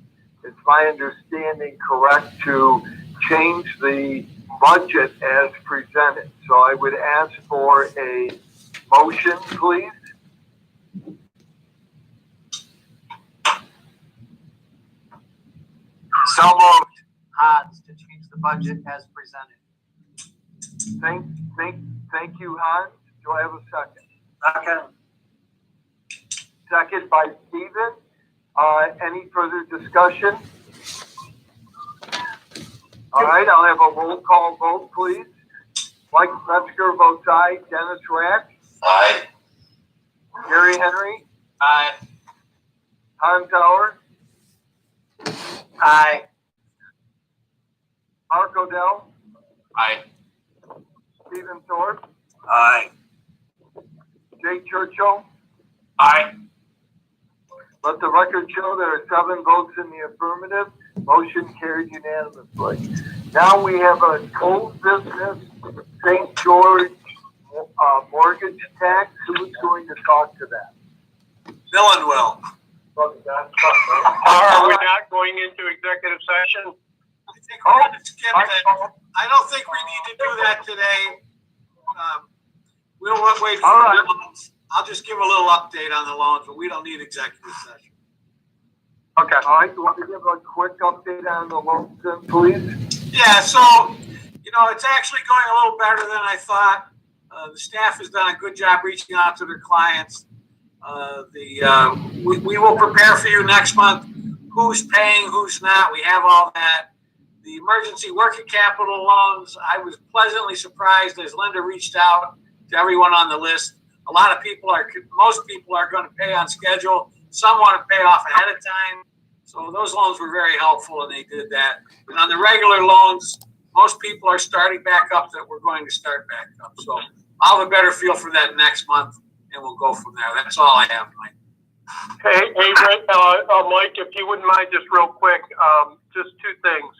Speaker 12: it's my understanding correct, to change the budget as presented. So I would ask for a motion, please.
Speaker 14: So moved. Hans, to change the budget as presented.
Speaker 12: Thank you, Hans. Do I have a second?
Speaker 14: Second.
Speaker 12: Second by Stephen. Any further discussion? All right, I'll have a roll call vote, please. Mike Metzger votes aye. Dennis Rack?
Speaker 9: Aye.
Speaker 12: Gary Henry?
Speaker 14: Aye.
Speaker 12: Hans Sauer?
Speaker 14: Aye.
Speaker 12: Mark Odell?
Speaker 9: Aye.
Speaker 12: Stephen Thorpe?
Speaker 8: Aye.
Speaker 12: Jay Churchill?
Speaker 8: Aye.
Speaker 12: Let the record show there are 7 votes in the affirmative. Motion carried unanimously. Now we have a cold business St. George mortgage tax. Who's going to talk to that?
Speaker 3: Dylan will.
Speaker 10: Are we not going into executive session?
Speaker 3: I think we're going to skip that. I don't think we need to do that today. We'll wait for the loans. I'll just give a little update on the loans, but we don't need executive session.
Speaker 12: Okay. All right. You want to give a quick update on the loans, then, please?
Speaker 3: Yeah. So, it's actually going a little better than I thought. The staff has done a good job reaching out to their clients. We will prepare for you next month who's paying, who's not. We have all that. The emergency working capital loans, I was pleasantly surprised as Linda reached out to everyone on the list. Most people are going to pay on schedule. Some want to pay off ahead of time. So those loans were very helpful, and they did that. And on the regular loans, most people are starting back up that we're going to start back up. So I'll have a better feel for that next month, and we'll go from there. That's all I have, Mike.
Speaker 10: Hey, Rick, Mike, if you wouldn't mind, just real quick, just 2 things.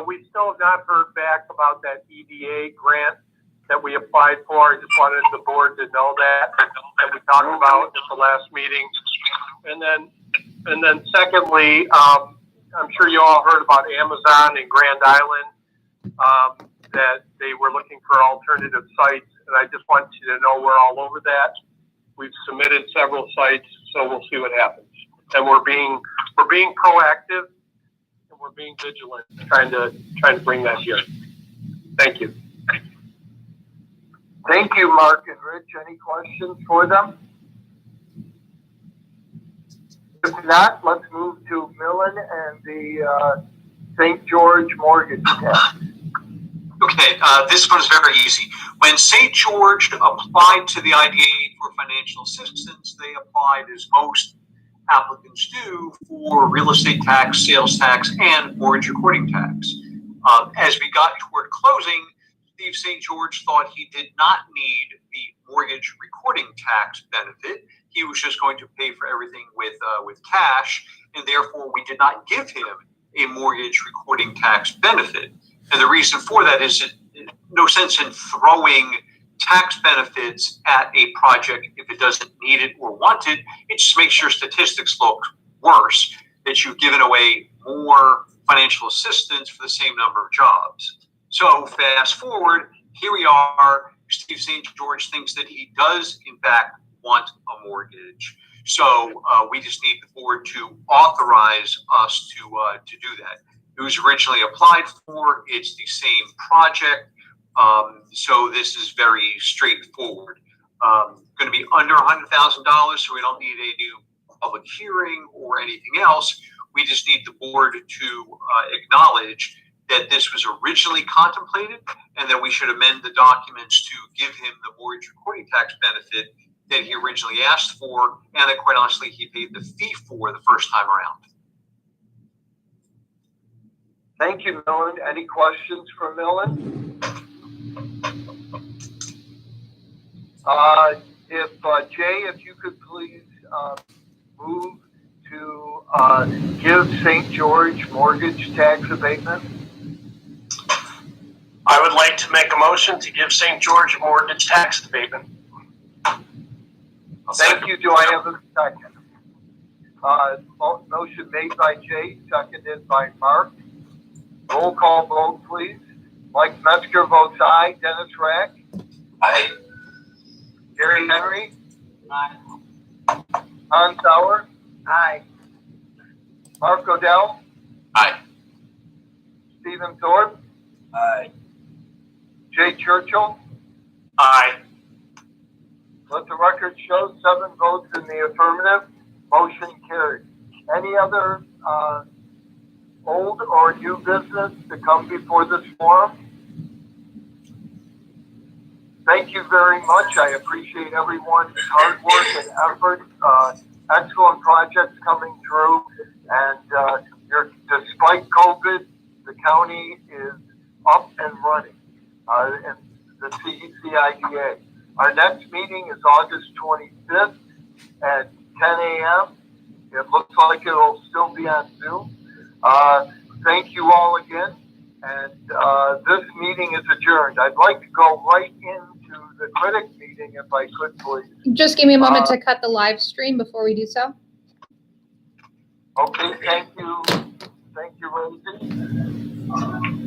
Speaker 10: We still have not heard back about that EDA grant that we applied for. I just wanted the board to know that we talked about at the last meeting. And then secondly, I'm sure you all heard about Amazon in Grand Island, that they were looking for alternative sites. And I just want you to know we're all over that. We've submitted several sites, so we'll see what happens. And we're being proactive, and we're being vigilant, trying to bring that here. Thank you.
Speaker 12: Thank you, Mark and Rich. Any questions for them? If not, let's move to Millen and the St. George mortgage tax.
Speaker 6: Okay, this one's very easy. When St. George applied to the IDA for financial assistance, they applied, as most applicants do, for real estate tax, sales tax, and mortgage recording tax. As we got toward closing, Steve St. George thought he did not need the mortgage recording tax benefit. He was just going to pay for everything with cash, and therefore we did not give him a mortgage recording tax benefit. And the reason for that is no sense in throwing tax benefits at a project if it doesn't need it or want it. It just makes your statistics look worse, that you've given away more financial assistance for the same number of jobs. So fast forward, here we are. Steve St. George thinks that he does, in fact, want a mortgage. So we just need the board to authorize us to do that. It was originally applied for. It's the same project. So this is very straightforward. Going to be under $100,000, so we don't need a new public hearing or anything else. We just need the board to acknowledge that this was originally contemplated and that we should amend the documents to give him the mortgage recording tax benefit that he originally asked for and that, quite honestly, he paid the fee for the first time around.
Speaker 12: Thank you, Millen. Any questions for Millen? Jay, if you could please move to give St. George mortgage tax abatement.
Speaker 8: I would like to make a motion to give St. George a mortgage tax abatement.
Speaker 12: Thank you. Do I have a second? Motion made by Jay, seconded by Mark. Roll call vote, please. Mike Metzger votes aye. Dennis Rack?
Speaker 9: Aye.
Speaker 12: Gary Henry?
Speaker 14: Aye.
Speaker 12: Hans Sauer?
Speaker 14: Aye.
Speaker 12: Mark Odell?
Speaker 9: Aye.
Speaker 12: Stephen Thorpe?
Speaker 11: Aye.
Speaker 12: Jay Churchill?
Speaker 8: Aye.
Speaker 12: Let the record show 7 votes in the affirmative. Motion carried. Any other old or new business to come before this forum? Thank you very much. I appreciate everyone's hard work and effort. Excellent projects coming through. And despite COVID, the county is up and running in the CCIDA. Our next meeting is August 25th at 10 a.m. It looks like it'll still be on Zoom. Thank you all again. And this meeting is adjourned. I'd like to go right into the critic meeting if I could, please.
Speaker 1: Just give me a moment to cut the live stream before we do so.
Speaker 12: Okay, thank you. Thank you, Rosie.